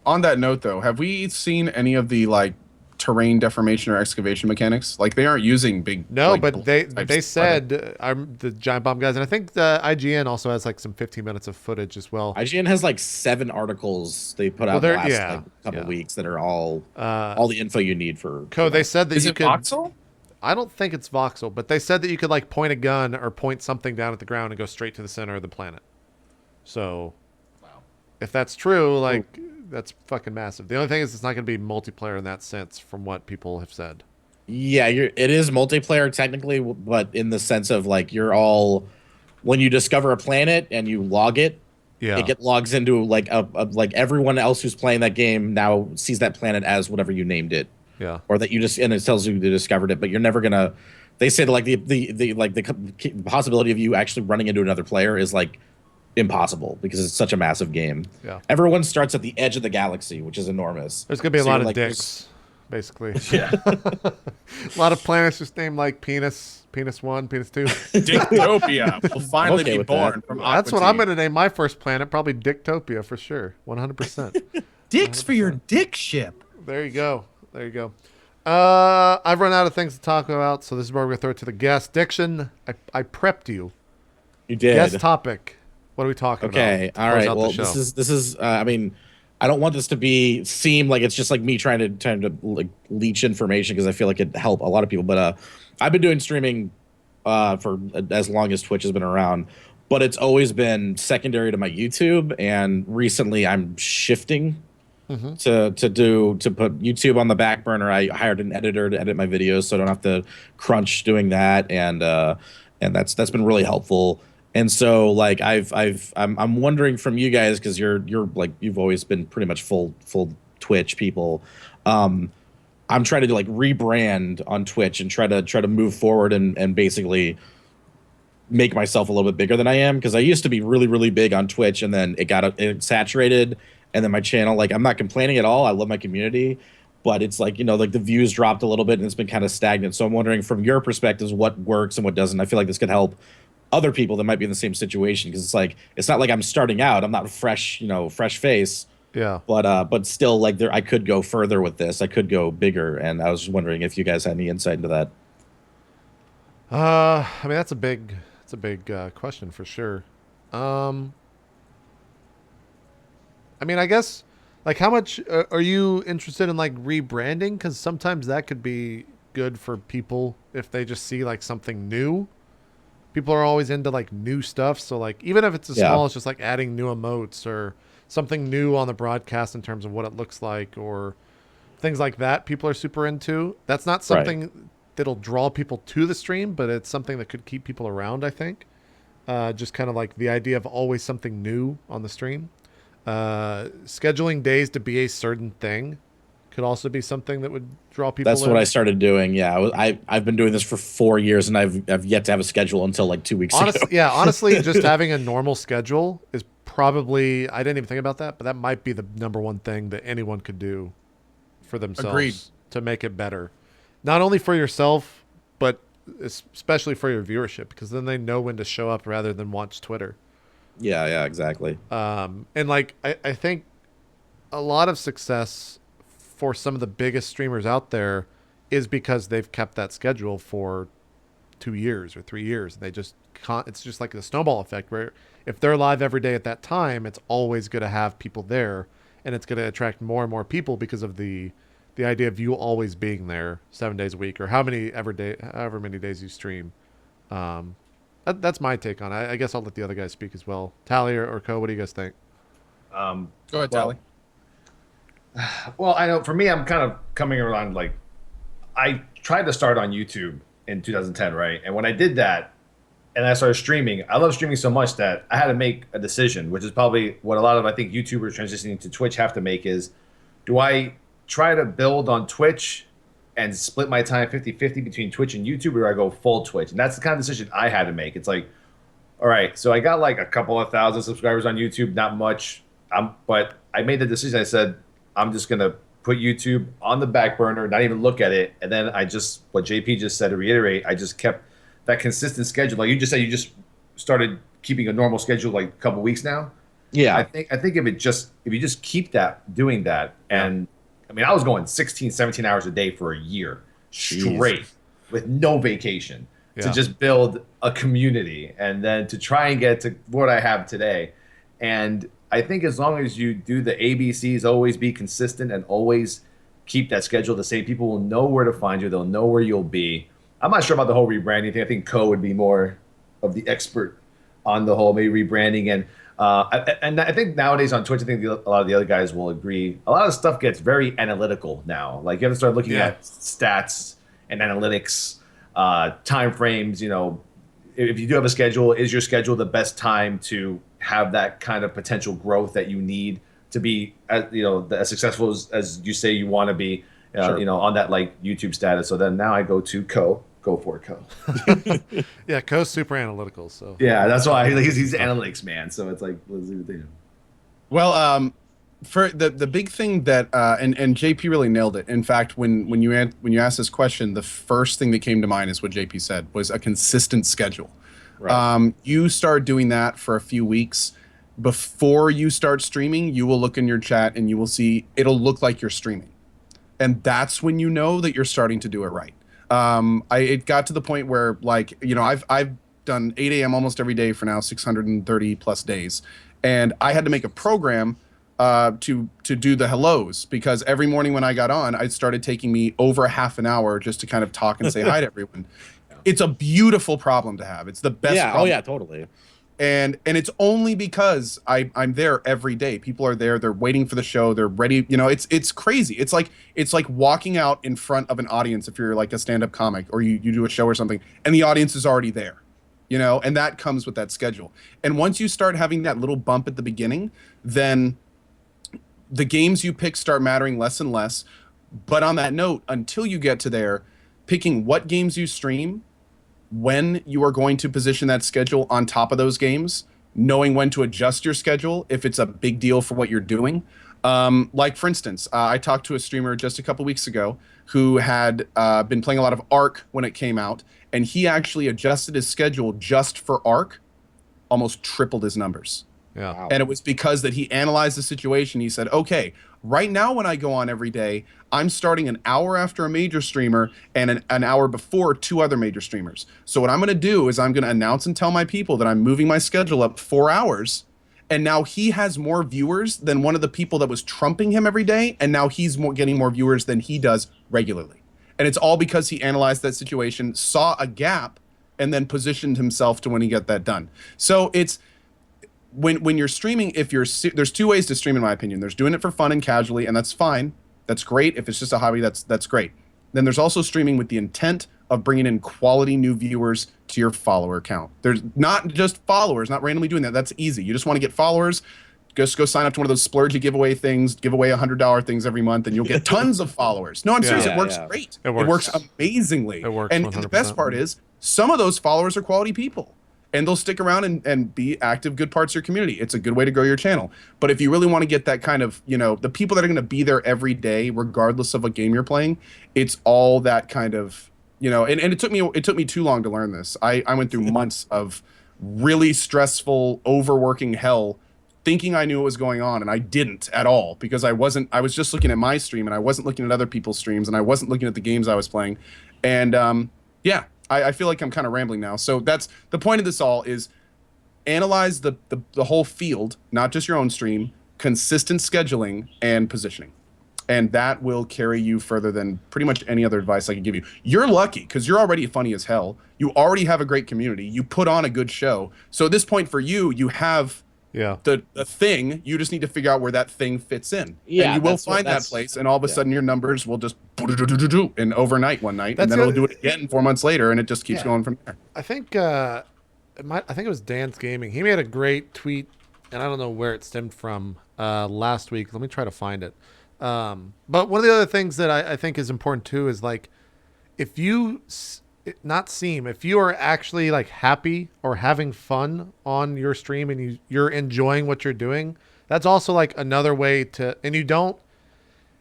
on that note, though, have we seen any of the like terrain deformation or excavation mechanics? Like they aren't using big. No, like, but they said the Giant Bomb guys, and I think the IGN also has like some 15 minutes of footage as well. IGN has like 7 articles they put out the last couple weeks that are all the info you need for. They said that is you it could. voxel? I don't think it's voxel, but they said that you could like point a gun or point something down at the ground and go straight to the center of the planet. So, if that's true, like. That's fucking massive. The only thing is it's not going to be multiplayer in that sense from what people have said. Yeah, it is multiplayer technically, but in the sense of like you're all when you discover a planet and you log it, it logs into like like everyone else who's playing that game now sees that planet as whatever you named it. Yeah. Or that you just and it tells you you discovered it, but you're never going to they say like the possibility of you actually running into another player is like impossible because it's such a massive game. Yeah. Everyone starts at the edge of the galaxy, which is enormous. There's gonna be a lot of dicks, basically. Yeah. A lot of planets just named like penis 1, penis 2. Dicktopia will finally be born from Aqua That's what Teen. I'm gonna name my first planet, probably Dicktopia for sure. 100%. Dicks for your dick ship. There you go. I've run out of things to talk about, so this is where we're gonna throw it to the guest. Diction, I prepped you. You did. Guest topic. What are we talking about? Okay, all right. Well, this is. I mean, I don't want this to seem like it's just like me trying to like leech information because I feel like it'd help a lot of people. But I've been doing streaming for as long as Twitch has been around, but it's always been secondary to my YouTube. And recently, I'm shifting to put YouTube on the back burner. I hired an editor to edit my videos, so I don't have to crunch doing that, and that's been really helpful. And so, like, I'm wondering from you guys because you're like you've always been pretty much full Twitch people. I'm trying to like rebrand on Twitch and try to move forward and basically make myself a little bit bigger than I am because I used to be really big on Twitch and then it saturated and then my channel like I'm not complaining at all. I love my community, but it's like like the views dropped a little bit and it's been kind of stagnant. So I'm wondering from your perspectives what works and what doesn't. I feel like this could help other people that might be in the same situation because it's like it's not like I'm starting out. I'm not fresh face. Yeah. But still, like I could go further with this. I could go bigger, and I was just wondering if you guys had any insight into that. I mean that's a big question for sure. I mean I guess like how much are you interested in like rebranding? Because sometimes that could be good for people if they just see like something new. People are always into like new stuff, so like even if it's as small as just like adding new emotes or something new on the broadcast in terms of what it looks like or things like that, people are super into. That's not something that'll draw people to the stream, but it's something that could keep people around, I think. Just kind of like the idea of always something new on the stream. Scheduling days to be a certain thing could also be something that would draw people That's in. what I started doing. Yeah, I've been doing this for 4 years, and I've yet to have a schedule until like 2 weeks ago. Yeah, honestly, just having a normal schedule is probably, I didn't even think about that, but that might be the number one thing that anyone could do for themselves to make it better. Not only for yourself, but especially for your viewership, because then they know when to show up rather than watch Twitter. Yeah, exactly. And like, I think a lot of success for some of the biggest streamers out there is because they've kept that schedule for 2 years or 3 years. They just it's just like the snowball effect where if they're live every day at that time, it's always going to have people there, and it's going to attract more and more people because of the idea of you always being there 7 days a week or however many days you stream. That's my take on it. I guess I'll let the other guys speak as well. Tally or Co, what do you guys think? Go ahead, Tally. Well, I know for me, I'm kind of coming around. Like, I tried to start on YouTube in 2010, right? And when I did that, and I started streaming, I love streaming so much that I had to make a decision, which is probably what a lot of, I think, YouTubers transitioning to Twitch have to make is, do I try to build on Twitch and split my time 50-50 between Twitch and YouTube, or do I go full Twitch? And that's the kind of decision I had to make. It's like, all right, so I got like a couple of thousand subscribers on YouTube, not much. But I made the decision. I said, I'm just going to put YouTube on the back burner, not even look at it. And then what JP just said, to reiterate, I just kept that consistent schedule. Like you just said, you just started keeping a normal schedule like a couple of weeks now. Yeah. I think if you just keep doing that, and I mean, I was going 16, 17 hours a day for a year straight with no vacation to just build a community and then to try and get to what I have today. And I think as long as you do the ABCs, always be consistent and always keep that schedule the same, people will know where to find you. They'll know where you'll be. I'm not sure about the whole rebranding thing. I think Co would be more of the expert on the whole maybe rebranding. And I think nowadays on Twitch, I think a lot of the other guys will agree. A lot of stuff gets very analytical now. Like you have to start looking at stats and analytics, time frames. You know, if you do have a schedule, is your schedule the best time to have that kind of potential growth that you need to be, as successful as you say you want to be, on that like YouTube status. So then now I go to Co. Go for it, Co. Yeah, Co's super analytical. So yeah, that's why he's analytics man. So it's like, let's do the thing. Well, for the big thing that and JP really nailed it. In fact, when you asked this question, the first thing that came to mind is what JP said was a consistent schedule. Right. You start doing that for a few weeks before you start streaming. You will look in your chat and you will see it'll look like you're streaming, and that's when you know that you're starting to do it right. It got to the point where, like, I've done 8 a.m. almost every day for now 630 plus days, and I had to make a program to do the hellos, because every morning when I got on, it started taking me over a half an hour just to kind of talk and say hi to everyone. It's a beautiful problem to have. It's the best. Yeah. problem. Oh yeah. Totally. And it's only because I'm there every day. People are there. They're waiting for the show. They're ready. It's crazy. It's like walking out in front of an audience if you're like a stand-up comic or you do a show or something, and the audience is already there. And that comes with that schedule. And once you start having that little bump at the beginning, then the games you pick start mattering less and less. But on that note, until you get to there, picking what games you stream, when you are going to position that schedule on top of those games, knowing when to adjust your schedule if it's a big deal for what you're doing. Like, for instance, I talked to a streamer just a couple weeks ago who had been playing a lot of Ark when it came out, and he actually adjusted his schedule just for Ark, almost tripled his numbers. Yeah. Wow. And it was because that he analyzed the situation. He said, okay, right now when I go on every day, I'm starting an hour after a major streamer and an hour before 2 other major streamers. So what I'm going to do is I'm going to announce and tell my people that I'm moving my schedule up 4 hours. And now he has more viewers than one of the people that was trumping him every day. And now he's getting more viewers than he does regularly. And it's all because he analyzed that situation, saw a gap, and then positioned himself to when he got that done. So it's when you're streaming, there's 2 ways to stream, in my opinion. There's doing it for fun and casually, and that's fine. That's great. If it's just a hobby, that's great. Then there's also streaming with the intent of bringing in quality new viewers to your follower count. There's not just followers, not randomly doing that. That's easy. You just want to get followers. Just go sign up to one of those splurgy giveaway things, give away $100 things every month, and you'll get tons of followers. No, I'm serious. It works great. It works amazingly. It works and 100%. the best part is some of those followers are quality people. And they'll stick around and be active, good parts of your community. It's a good way to grow your channel. But if you really want to get that kind of, the people that are going to be there every day, regardless of what game you're playing, it's all that kind of, and it took me too long to learn this. I went through months of really stressful, overworking hell, thinking I knew what was going on, and I didn't at all, because I was just looking at my stream, and I wasn't looking at other people's streams, and I wasn't looking at the games I was playing. And I feel like I'm kind of rambling now. So that's the point of this all is analyze the whole field, not just your own stream, consistent scheduling and positioning. And that will carry you further than pretty much any other advice I can give you. You're lucky because you're already funny as hell. You already have a great community. You put on a good show. So at this point for you, you have the thing. You just need to figure out where that thing fits in. Yeah, and you will find that place, and all of a sudden your numbers will just and overnight one night, and then it'll do it again 4 months later, and it just keeps going from there. I think I think it was Dance Gaming. He made a great tweet, and I don't know where it stemmed from last week. Let me try to find it. But one of the other things that I think is important too is like if you if you are actually like happy or having fun on your stream and you're enjoying what you're doing, that's also like another way to, and you don't,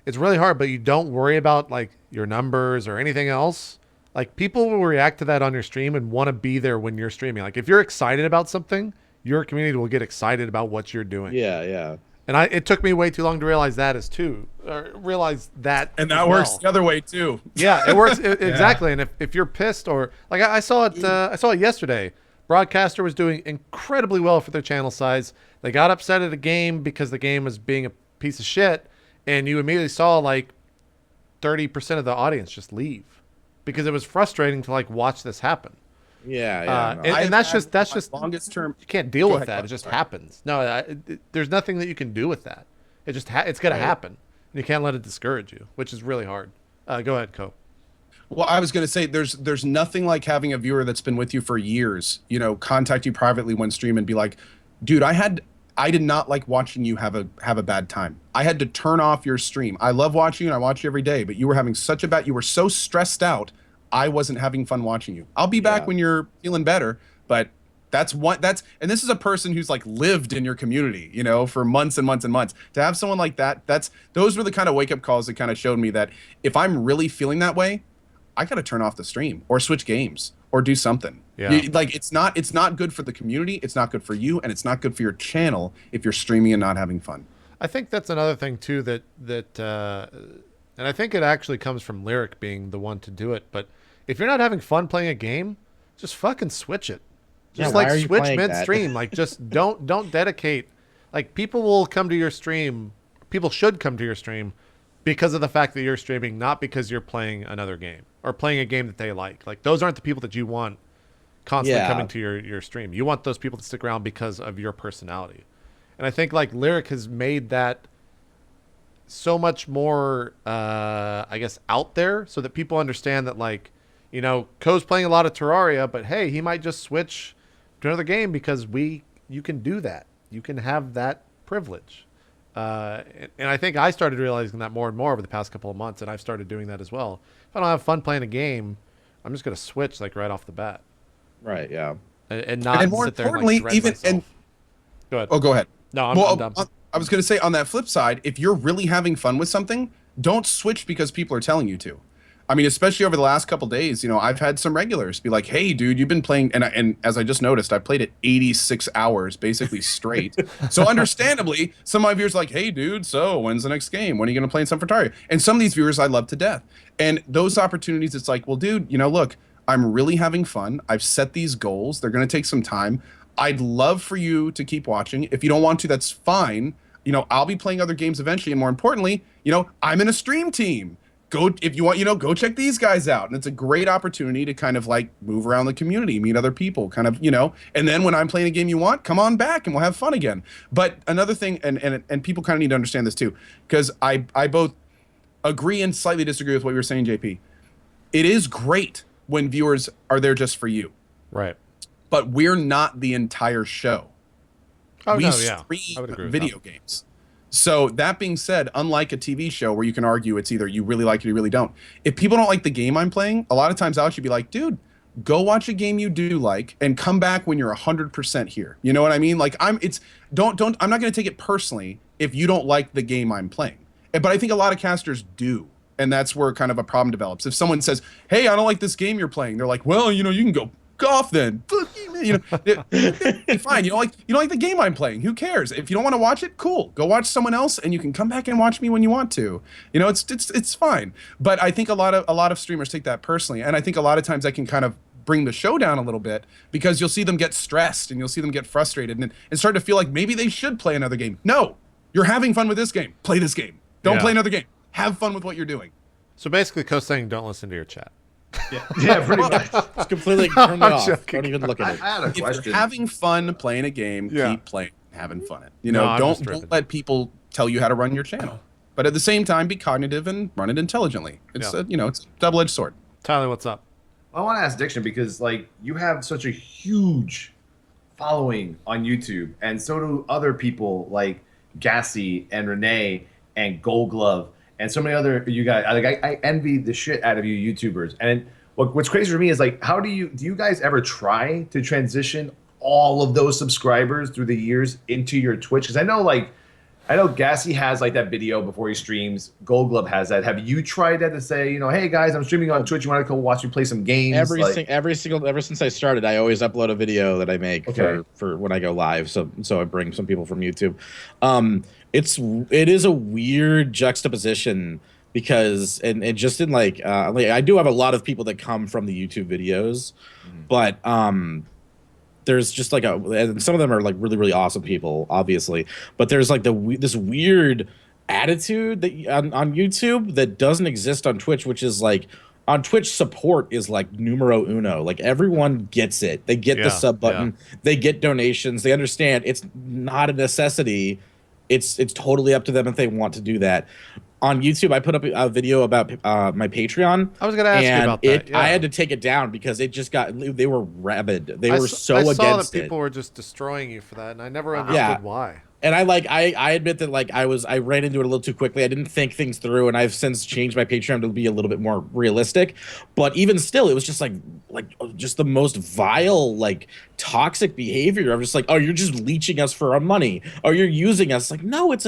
it's really hard, but you don't worry about like your numbers or anything else. Like people will react to that on your stream and want to be there when you're streaming. Like if you're excited about something, your community will get excited about what you're doing. Yeah. And it took me way too long to realize that and that works the other way too. Yeah, it works exactly. And if you're pissed or like I saw it yesterday. Broadcaster was doing incredibly well for their channel size. They got upset at a game because the game was being a piece of shit, and you immediately saw like 30% of the audience just leave because it was frustrating to like watch this happen. Yeah. And that's just longest term. You can't deal with that. It just happens. No, there's nothing that you can do with that. It just it's gonna happen, and you can't let it discourage you, which is really hard. Go ahead, Co. Well, I was going to say there's nothing like having a viewer that's been with you for years, contact you privately when stream and be like, dude, I did not like watching you have a bad time. I had to turn off your stream. I love watching you and I watch you every day, but you were having you were so stressed out. I wasn't having fun watching you. I'll be back when you're feeling better, but and this is a person who's like lived in your community, for months and months and months. To have someone like that, those were the kind of wake up calls that kind of showed me that if I'm really feeling that way, I got to turn off the stream or switch games or do something. Yeah. It's not good for the community. It's not good for you, and it's not good for your channel if you're streaming and not having fun. I think that's another thing too that and I think it actually comes from Lyric being the one to do it. But if you're not having fun playing a game, just fucking switch it. Just like switch midstream. Like just don't dedicate. Like people will come to your stream. People should come to your stream because of the fact that you're streaming, not because you're playing another game or playing a game that they like. Like those aren't the people that you want constantly coming to your stream. You want those people to stick around because of your personality. And I think like Lyric has made that so much more, I guess, out there so that people understand that like, Co's playing a lot of Terraria, but hey, he might just switch to another game because you can do that. You can have that privilege. And I think I started realizing that more and more over the past couple of months, and I've started doing that as well. If I don't have fun playing a game, I'm just going to switch like right off the bat. Right, yeah. And not and more sit there importantly, and like myself. Go ahead. Oh, go ahead. No, I'm done. I was going to say on that flip side, if you're really having fun with something, don't switch because people are telling you to. I mean, especially over the last couple days, I've had some regulars be like, "Hey, dude, you've been playing," and as I just noticed, I played it 86 hours, basically straight. So understandably, some of my viewers are like, "Hey, dude, so when's the next game? When are you going to play in some Fertari?" And some of these viewers I love to death. And those opportunities, it's like, well, dude, look, I'm really having fun. I've set these goals. They're going to take some time. I'd love for you to keep watching. If you don't want to, that's fine. I'll be playing other games eventually, and more importantly, I'm in a stream team. Go if you want, go check these guys out. And it's a great opportunity to kind of like move around the community, meet other people, kind of, and then when I'm playing a game you want, come on back and we'll have fun again. But another thing, and people kind of need to understand this too, because I both agree and slightly disagree with what you were saying, JP. It is great when viewers are there just for you. Right. But we're not the entire show. Oh, we no, yeah. stream video games. So that being said, unlike a TV show where you can argue it's either you really like it or you really don't, if people don't like the game I'm playing, a lot of times I'll actually be like, dude, go watch a game you do like and come back when you're 100% here. You know what I mean? Like I'm not going to take it personally if you don't like the game I'm playing. But I think a lot of casters do. And that's where kind of a problem develops. If someone says, "Hey, I don't like this game you're playing," they're like, "Well, you can go off then." Fine. You don't like the game I'm playing. Who cares? If you don't want to watch it, cool. Go watch someone else, and you can come back and watch me when you want to. It's fine. But I think a lot of streamers take that personally, and I think a lot of times that can kind of bring the show down a little bit, because you'll see them get stressed and you'll see them get frustrated and start to feel like maybe they should play another game. No, you're having fun with this game. Play this game. Don't play another game. Have fun with what you're doing. So basically, Co's saying don't listen to your chat. Yeah, pretty much. It's completely turned it off. joking. Don't even look at it. I had a If question. you're having fun playing a game, keep playing, having fun. You know, No, I'm just don't tripping. let people tell you how to run your channel. But at the same time, be cognitive and run it intelligently. It's Yeah. it's a double-edged sword. Tyler, what's up? I want to ask Diction, because like you have such a huge following on YouTube, and so do other people like Gassy and Renee and Gold Glove and so many other you guys. Like I envy the shit out of you YouTubers. And what's crazy for me is like, how do you guys ever try to transition all of those subscribers through the years into your Twitch? Because I know Gassy has like that video before he streams. Gold Glove has that. Have you tried that to say, hey guys, I'm streaming on Twitch. You want to come watch me play some games? Ever since I started, I always upload a video that I make for when I go live. So I bring some people from YouTube. It is a weird juxtaposition because and just in like I do have a lot of people that come from the YouTube videos, but there's just like and some of them are like really, really awesome people, obviously. But there's like this weird attitude that on YouTube that doesn't exist on Twitch, which is like on Twitch support is like numero uno. Like everyone gets it. They get the sub button. They get donations. They understand it's not a necessity. It's totally up to them if they want to do that. On YouTube, I put up a video about my Patreon. I was going to ask you about that. I had to take it down because it just they were rabid. They were so I against saw that it. people were just destroying you for that, and I never understood why. And I admit that like I ran into it a little too quickly. I didn't think things through, and I've since changed my Patreon to be a little bit more realistic. But even still, it was just like just the most vile, like toxic behavior. I'm just like, oh, you're just leeching us for our money. Oh, you're using us. Like, no, it's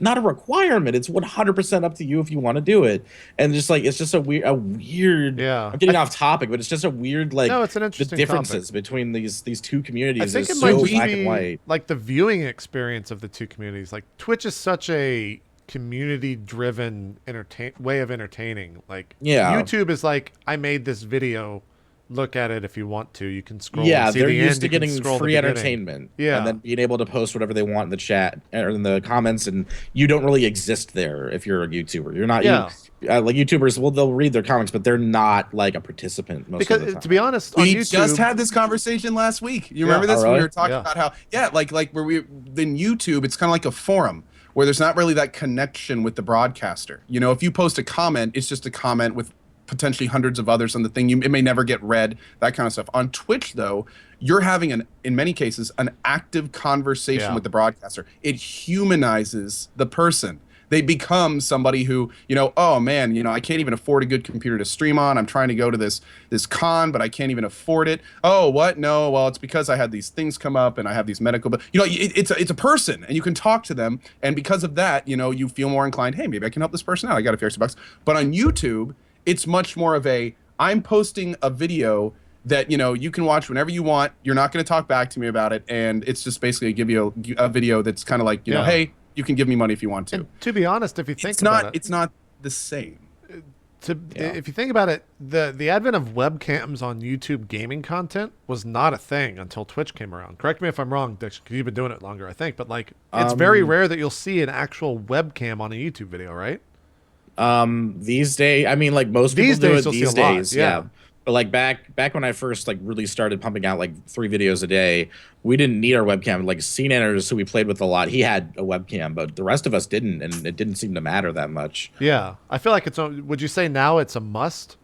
not a requirement. It's 100% up to you if you want to do it. And just like it's just a weird. Yeah. I'm getting off topic, but it's just a weird like. No, it's an interesting the differences topic. between these two communities I think is it so might black be and white. like the viewing experience of the two communities. Like Twitch is such a community-driven way of entertaining. Like YouTube is like, I made this video. Look at it if you want to. You can scroll. Yeah, and see they're the used end, to you can getting scroll the free beginning. entertainment. Yeah, and then being able to post whatever they want in the chat or in the comments, and you don't really exist there if you're a YouTuber. You're not. Yeah. Like YouTubers, well, they'll read their comics, but they're not like a participant most of the time. To be honest, on We YouTube, just had this conversation last week. You remember this? really? We were talking about how like where in YouTube, it's kind of like a forum where there's not really that connection with the broadcaster. If you post a comment, it's just a comment with potentially hundreds of others on the thing. It may never get read, that kind of stuff. On Twitch, though, you're having in many cases, an active conversation with the broadcaster. It humanizes the person. They become somebody who, oh man, I can't even afford a good computer to stream on. I'm trying to go to this con, but I can't even afford it. Oh, what? No, well, it's because I had these things come up and I have these medical, but it's a person and you can talk to them. And because of that, you feel more inclined, hey, maybe I can help this person out. I got a few extra bucks. But on YouTube, it's much more of I'm posting a video that, you can watch whenever you want. You're not going to talk back to me about it. And it's just basically give you a video that's kind of like, hey, you can give me money if you want to. And to be honest, if you think about it, it's not the same. If you think about it, the advent of webcams on YouTube gaming content was not a thing until Twitch came around. Correct me if I'm wrong, Dix, because you've been doing it longer, I think. But like, it's very rare that you'll see an actual webcam on a YouTube video, right? These days, I mean, like most people do it these days, yeah. But like back when I first like really started pumping out like 3 videos a day, we didn't need our webcam. Like CNanners, who we played with a lot, he had a webcam, but the rest of us didn't, and it didn't seem to matter that much. Yeah, I feel like would you say now it's a must?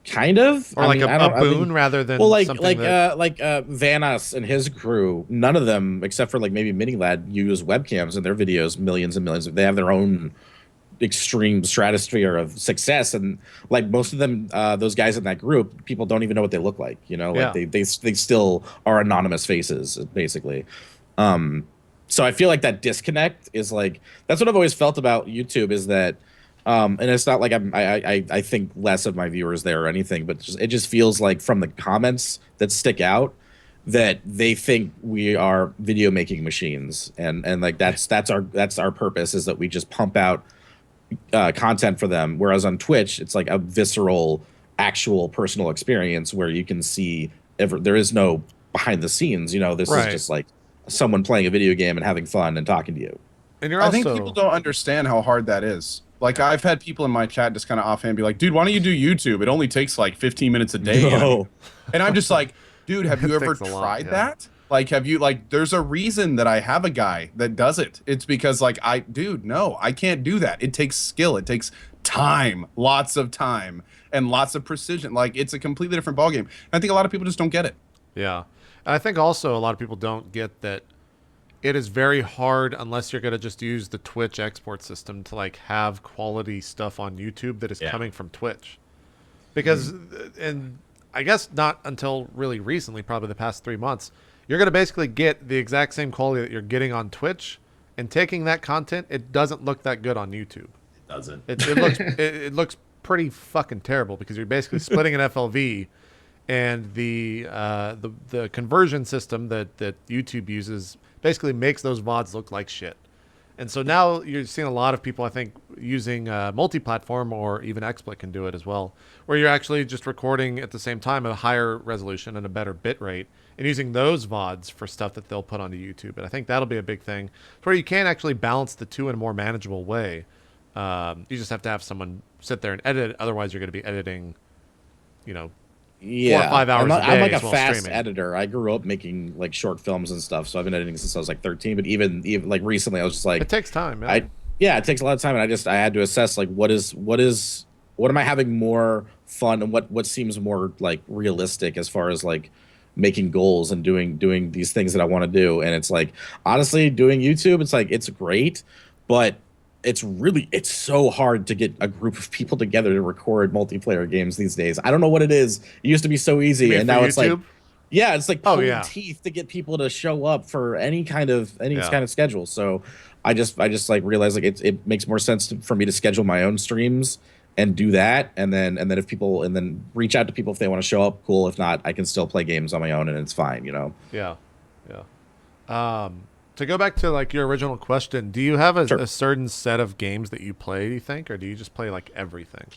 Kind of, or like a boon rather than Vanos and his crew. None of them, except for like maybe Minilad, use webcams in their videos. Millions and millions. They have their own extreme stratosphere of success, and like most of them, those guys in that group, people don't even know what they look like. They still are anonymous faces basically. So I feel like that disconnect is like, that's what I've always felt about YouTube, is that and it's not like I think less of my viewers there or anything, but it just feels like from the comments that stick out that they think we are video making machines, and like that's our purpose, is that we just pump out content for them. Whereas on Twitch, it's like a visceral actual personal experience where you can see there is no behind the scenes. This is Right. just like someone playing a video game and having fun and talking to you. And you're I also think people don't understand how hard that is. Like I've had people in my chat just kind of offhand be like, "Dude, why don't you do YouTube? It only takes like 15 minutes a day." No. And I'm just like, "Dude, have It you ever takes a lot, tried yeah. that? Like, have you like? There's a reason that I have a guy that does it. It's because like no, I can't do that. It takes skill. It takes time, lots of time, and lots of precision. Like it's a completely different ballgame. I think a lot of people just don't get it. Yeah. And I think also a lot of people don't get that it is very hard unless you're going to just use the Twitch export system to like have quality stuff on YouTube that is coming from Twitch. Because, and I guess not until really recently, probably the past 3 months, you're going to basically get the exact same quality that you're getting on Twitch, and taking that content, it doesn't look that good on YouTube. It doesn't. It looks pretty fucking terrible because you're basically splitting an FLV, and the conversion system that YouTube uses basically makes those VODs look like shit. And so now you're seeing a lot of people, I think, using multi-platform, or even XSplit can do it as well, where you're actually just recording at the same time a higher resolution and a better bit rate, and using those VODs for stuff that they'll put onto YouTube. And I think that'll be a big thing, where you can actually balance the two in a more manageable way. You just have to have someone sit there and edit it. Otherwise, you're going to be editing, 4 or 5 hours a day. I'm like a while fast streaming. editor. I grew up making like short films and stuff, so I've been editing since I was like 13. But even like recently, I was just like, It takes time, man. it takes a lot of time, and I had to assess like what am I having more fun, and what seems more like realistic as far as like making goals and doing these things that I want to do. And it's like, honestly, doing YouTube, it's like it's great, but it's so hard to get a group of people together to record multiplayer games these days. I don't know what it is. It used to be so easy, and now it's like, it's like pulling teeth to get people to show up for any kind of schedule. So I just like realized like it makes more sense for me to schedule my own streams and do that, and then if people, and then reach out to people if they want to show up. Cool. If not, I can still play games on my own, and it's fine. Yeah. To go back to like your original question, do you have a certain set of games that you play, do you think, or do you just play like everything?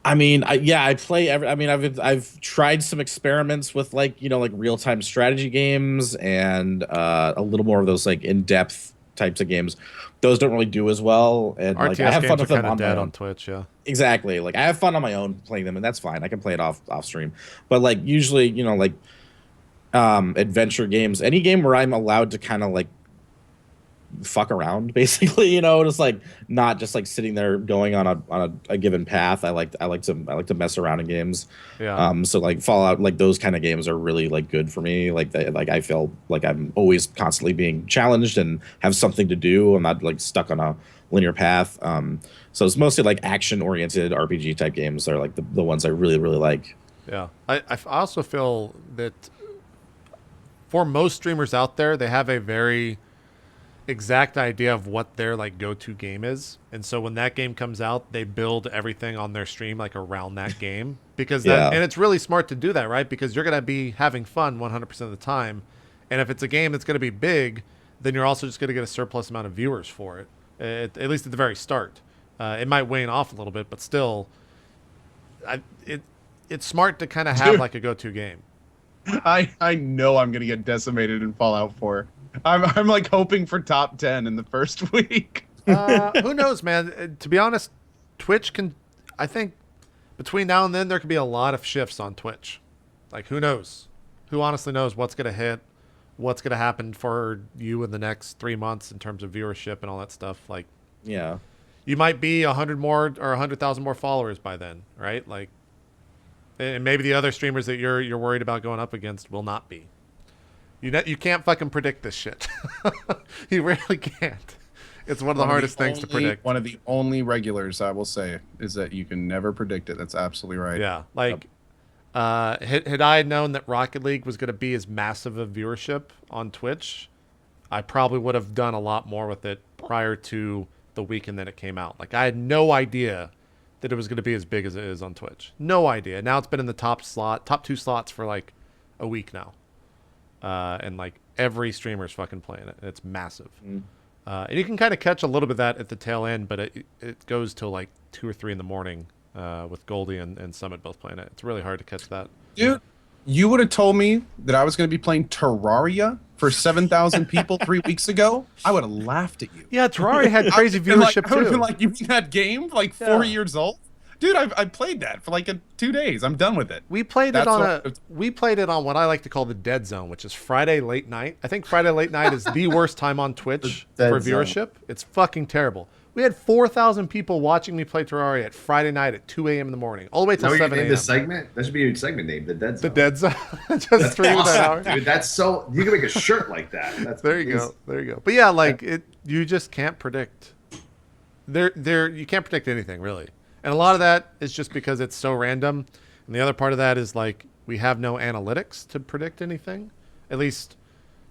I mean, I play every. I mean, I've tried some experiments with like like real-time strategy games and a little more of those like in-depth types of games. Those don't really do as well, and RTS like I have fun games with are them kind of dead my own. on Twitch. Yeah, exactly. Like I have fun on my own playing them, and that's fine. I can play it off stream. But like usually, like adventure games, any game where I'm allowed to kind of like fuck around, basically, just like not just like sitting there going on a given path. I like to mess around in games. Yeah. So like Fallout, like those kind of games are really like good for me. Like I feel like I'm always constantly being challenged and have something to do. I'm not like stuck on a linear path. So it's mostly like action oriented RPG type games that are like the ones I really like. Yeah. I also feel that for most streamers out there, they have a very exact idea of what their like go-to game is, and so when that game comes out, they build everything on their stream like around that game, because and it's really smart to do that, right? Because you're gonna be having fun 100% of the time, and if it's a game that's gonna be big, then you're also just gonna get a surplus amount of viewers for it, at least at the very start. It might wane off a little bit, but still, it's smart to kind of have like a go-to game. I know I'm gonna get decimated in Fallout 4. I'm like hoping for top 10 in the first week. Who knows, man? To be honest, Twitch can. I think between now and then there could be a lot of shifts on Twitch. Like, who knows? Who honestly knows what's gonna hit? What's gonna happen for you in the next 3 months in terms of viewership and all that stuff? Like, you might be 100 more or 100,000 more followers by then, right? Like, and maybe the other streamers that you're worried about going up against will not be. You can't fucking predict this shit. You really can't. It's one of the hardest things to predict. One of the only regulars I will say is that you can never predict it. That's absolutely right. Yeah, like had I known that Rocket League was going to be as massive a viewership on Twitch, I probably would have done a lot more with it prior to the weekend that it came out. Like, I had no idea that it was going to be as big as it is on Twitch. No idea. Now it's been in the top 2 slots for like a week now. And like every streamer's fucking playing it. It's massive. And you can kind of catch a little bit of that at the tail end, but it goes till like 2 or 3 in the morning with Goldie and Summit both playing it. It's really hard to catch that. Dude, you would have told me that I was going to be playing Terraria for 7,000 people 3 weeks ago. I would have laughed at you. Yeah, Terraria had crazy viewership I would have too. been like, you mean that game? Like 4 years old? Dude, I played that for like 2 days. I'm done with it. We played it on what I like to call the dead zone, which is Friday late night. I think Friday late night is the worst time on Twitch for viewership. Zone. It's fucking terrible. We had 4,000 people watching me play Terraria at Friday night at 2 a.m. in the morning, all the way till 7 a.m. This segment? That should be your segment name, the Dead Zone. The dead zone. Just stream awesome, that hour. dude. That's so. You can make a shirt like that. That's There you go. There you go. But yeah, like you just can't predict. You can't predict anything really, and a lot of that is just because it's so random. And the other part of that is like we have no analytics to predict anything. At least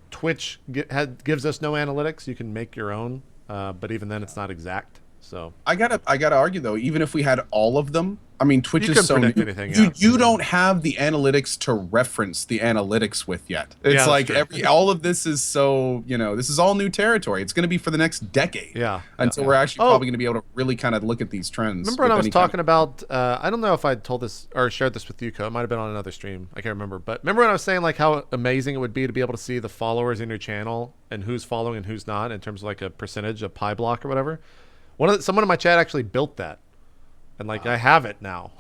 Twitch gives us no analytics. You can make your own, but even then, it's not exact. So I gotta argue though. Even if we had all of them, I mean, Twitch you is so new. anything, You don't have the analytics to reference the analytics with yet. It's like all of this is so, this is all new territory. It's going to be for the next decade. Yeah. Until we're actually probably going to be able to really kind of look at these trends. Remember when I was talking about? I don't know if I told this or shared this with you, Co. It might have been on another stream. I can't remember. But remember when I was saying like how amazing it would be to be able to see the followers in your channel and who's following and who's not in terms of like a percentage, a pie block or whatever. Someone in my chat actually built that, and like I have it now.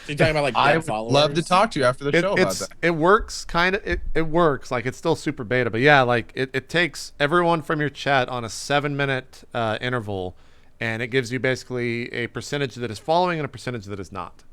You're talking about like I would followers? love to talk to you after the show about that. It works kind of. It works like it's still super beta, but yeah, like it takes everyone from your chat on a 7-minute interval, and it gives you basically a percentage that is following and a percentage that is not.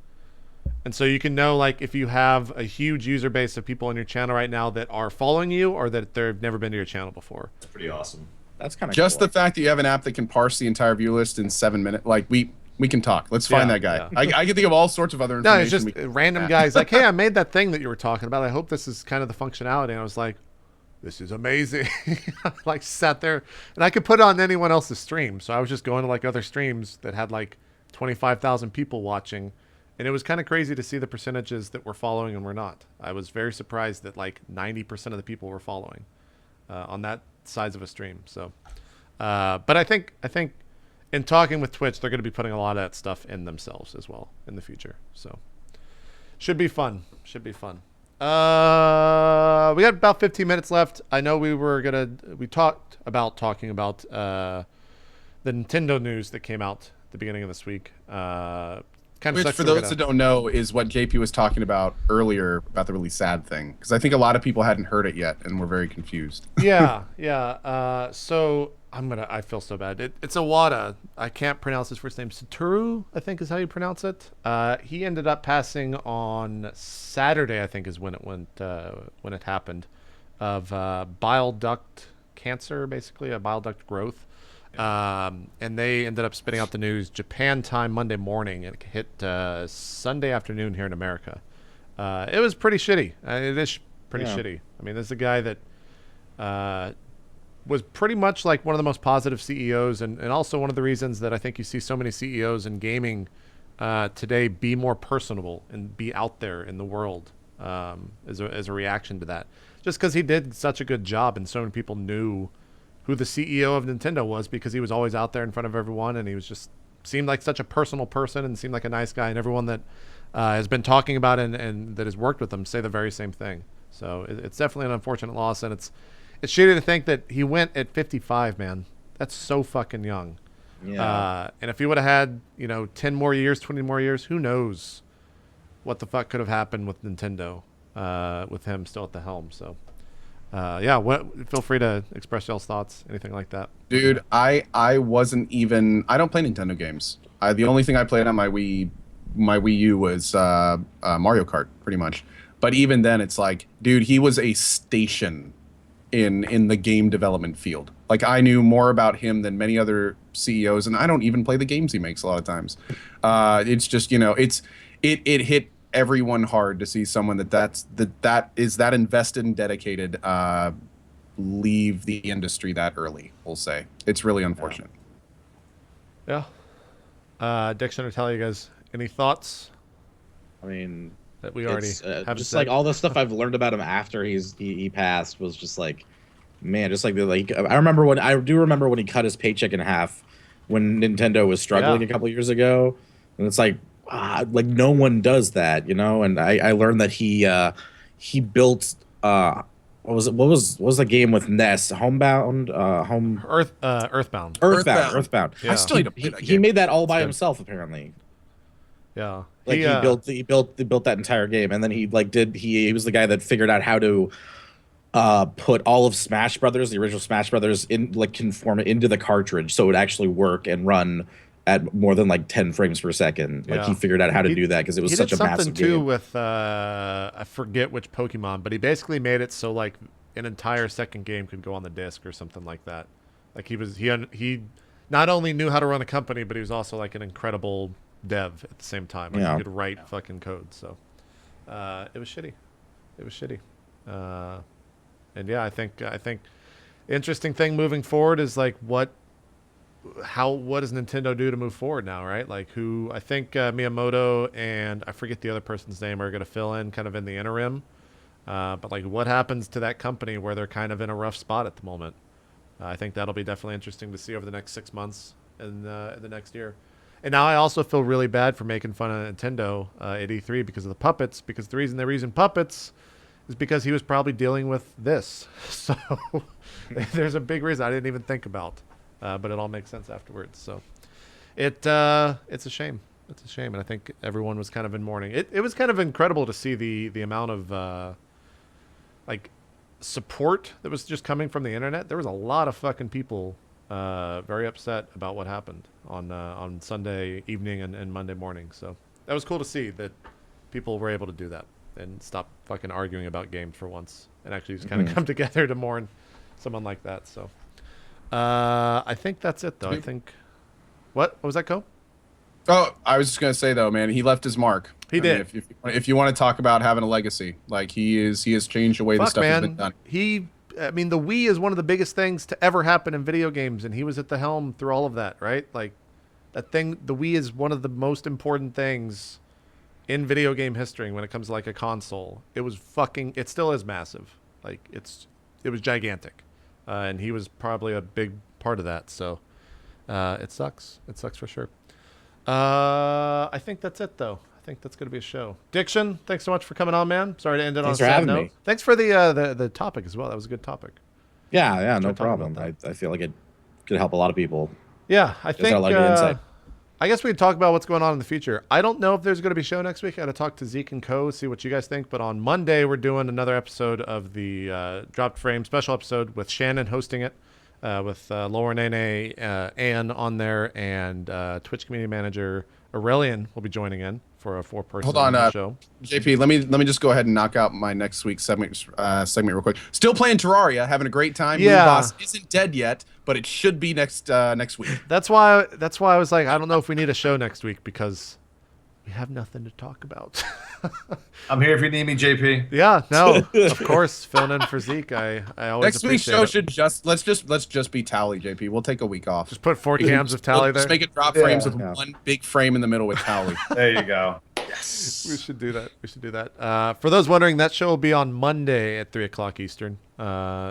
And so you can know like if you have a huge user base of people on your channel right now that are following you or that they've never been to your channel before. That's pretty awesome. That's kind of just cool. the fact that you have an app that can parse the entire view list in 7 minutes. Like we can talk. Let's find that guy. Yeah. I can think of all sorts of other No, information. it's just random guys like, hey, I made that thing that you were talking about. I hope this is kind of the functionality. And I was like, this is amazing. I like sat there and I could put it on anyone else's stream. So I was just going to like other streams that had like 25,000 people watching. And it was kind of crazy to see the percentages that were following and were not. I was very surprised that like 90% of the people were following on that size of a stream. So, but I think in talking with Twitch, they're going to be putting a lot of that stuff in themselves as well in the future. So should be fun. Should be fun. We got about 15 minutes left. I know we talked about talking about the Nintendo news that came out at the beginning of this week. Which, for those that don't know, is what JP was talking about earlier about the really sad thing. Because I think a lot of people hadn't heard it yet and were very confused. Yeah. So I feel so bad. It's Iwata. I can't pronounce his first name. Satoru, I think is how you pronounce it. He ended up passing on Saturday, I think is when it happened, of bile duct cancer, basically, a bile duct growth. And they ended up spitting out the news Japan time Monday morning, and it hit Sunday afternoon here in America. It was pretty shitty. It is pretty shitty. I mean, this is a guy that was pretty much like one of the most positive CEOs, and also one of the reasons that I think you see so many CEOs in gaming today be more personable and be out there in the world as a reaction to that. Just because he did such a good job, and so many people knew who the CEO of Nintendo was because he was always out there in front of everyone, and he was just seemed like such a personal person and seemed like a nice guy, and everyone that has been talking about and that has worked with him say the very same thing. So it's definitely an unfortunate loss, and it's shitty to think that he went at 55, man. That's so fucking young. Yeah. And if he would have had 10 more years, 20 more years, who knows what the fuck could have happened with Nintendo with him still at the helm. So feel free to express y'all's thoughts, anything like that. Dude, I don't play Nintendo games. The only thing I played on my Wii U was Mario Kart, pretty much. But even then, it's like, dude, he was a station in the game development field. Like, I knew more about him than many other CEOs, and I don't even play the games he makes a lot of times. It's just, it hit everyone hard to see someone that is that invested and dedicated leave the industry that early. We'll say it's really unfortunate. Dixon, or tell you guys any thoughts? I mean, that we already have just said? like all the stuff I've learned about him after he passed was just like, man, just like I do remember when he cut his paycheck in half when Nintendo was struggling a couple years ago. and it's like no one does that, you know. And I learned that he built what was the game with Ness, Homebound, Earthbound. Earthbound. Yeah. I still need to play that He game. made that all by good. himself apparently. Yeah. Like he built that entire game, and then he was the guy that figured out how to put all of Smash Brothers, the original Smash Brothers, in like conform it into the cartridge so it would actually work and run at more than like 10 frames per second. Like Yeah. he figured out how to do that because it was such a massive He did something too game. with I forget which Pokemon, but he basically made it so like an entire second game could go on the disc or something like that. Like he not only knew how to run a company, but he was also like an incredible dev at the same time. Like Yeah. he could write fucking code. So it was shitty. It was shitty. And yeah, I think interesting thing moving forward is like what does Nintendo do to move forward now, right? Like I think Miyamoto and I forget the other person's name are going to fill in kind of in the interim. But like what happens to that company where they're kind of in a rough spot at the moment? I think that'll be definitely interesting to see over the next 6 months and the next year. And now I also feel really bad for making fun of Nintendo at E3 because of the puppets, because the reason they're using puppets is because he was probably dealing with this. So there's a big reason I didn't even think about. But it all makes sense afterwards. So it's a shame. It's a shame. And I think everyone was kind of in mourning. It was kind of incredible to see the amount of like support that was just coming from the internet. There was a lot of fucking people very upset about what happened on Sunday evening and Monday morning. So that was cool to see that people were able to do that and stop fucking arguing about games for once and actually just kind of come together to mourn someone like that. So I think that's it, though. I think. What was that, Co? Oh, I was just gonna say though, man, he left his mark. He did. If you want to talk about having a legacy, like he has changed the way the stuff has been done. I mean, the Wii is one of the biggest things to ever happen in video games, and he was at the helm through all of that, right? Like that thing. The Wii is one of the most important things in video game history when it comes to like a console. It was fucking. It still is massive. Like it was gigantic. And he was probably a big part of that. So it sucks. It sucks for sure. I think that's it, though. I think that's going to be a show. Diction, thanks so much for coming on, man. Sorry to end it on a sad note. Me. Thanks for the topic as well. That was a good topic. Yeah, no problem. I feel like it could help a lot of people. Yeah, I think. I guess we could talk about what's going on in the future. I don't know if there's going to be a show next week. I got to talk to Zeke and Co. See what you guys think. But on Monday, we're doing another episode of the Dropped Frame special episode with Shannon hosting it, with Laura Nene, Ann on there, and Twitch community manager Aurelian will be joining in for a 4-person show. JP, let me just go ahead and knock out my next week's segment real quick. Still playing Terraria, having a great time. Yeah, Boss isn't dead yet, but it should be next week. That's why I was like, I don't know if we need a show next week because we have nothing to talk about. I'm here if you need me, JP. Yeah, no, of course, filling in for Zeke. I always next week's show should let's just be Tally, JP. We'll take a week off. Just put 4 cams of Tally there. Just make it drop frames with one big frame in the middle with Tally. There you go. Yes, we should do that. For those wondering, that show will be on Monday at 3:00 Eastern.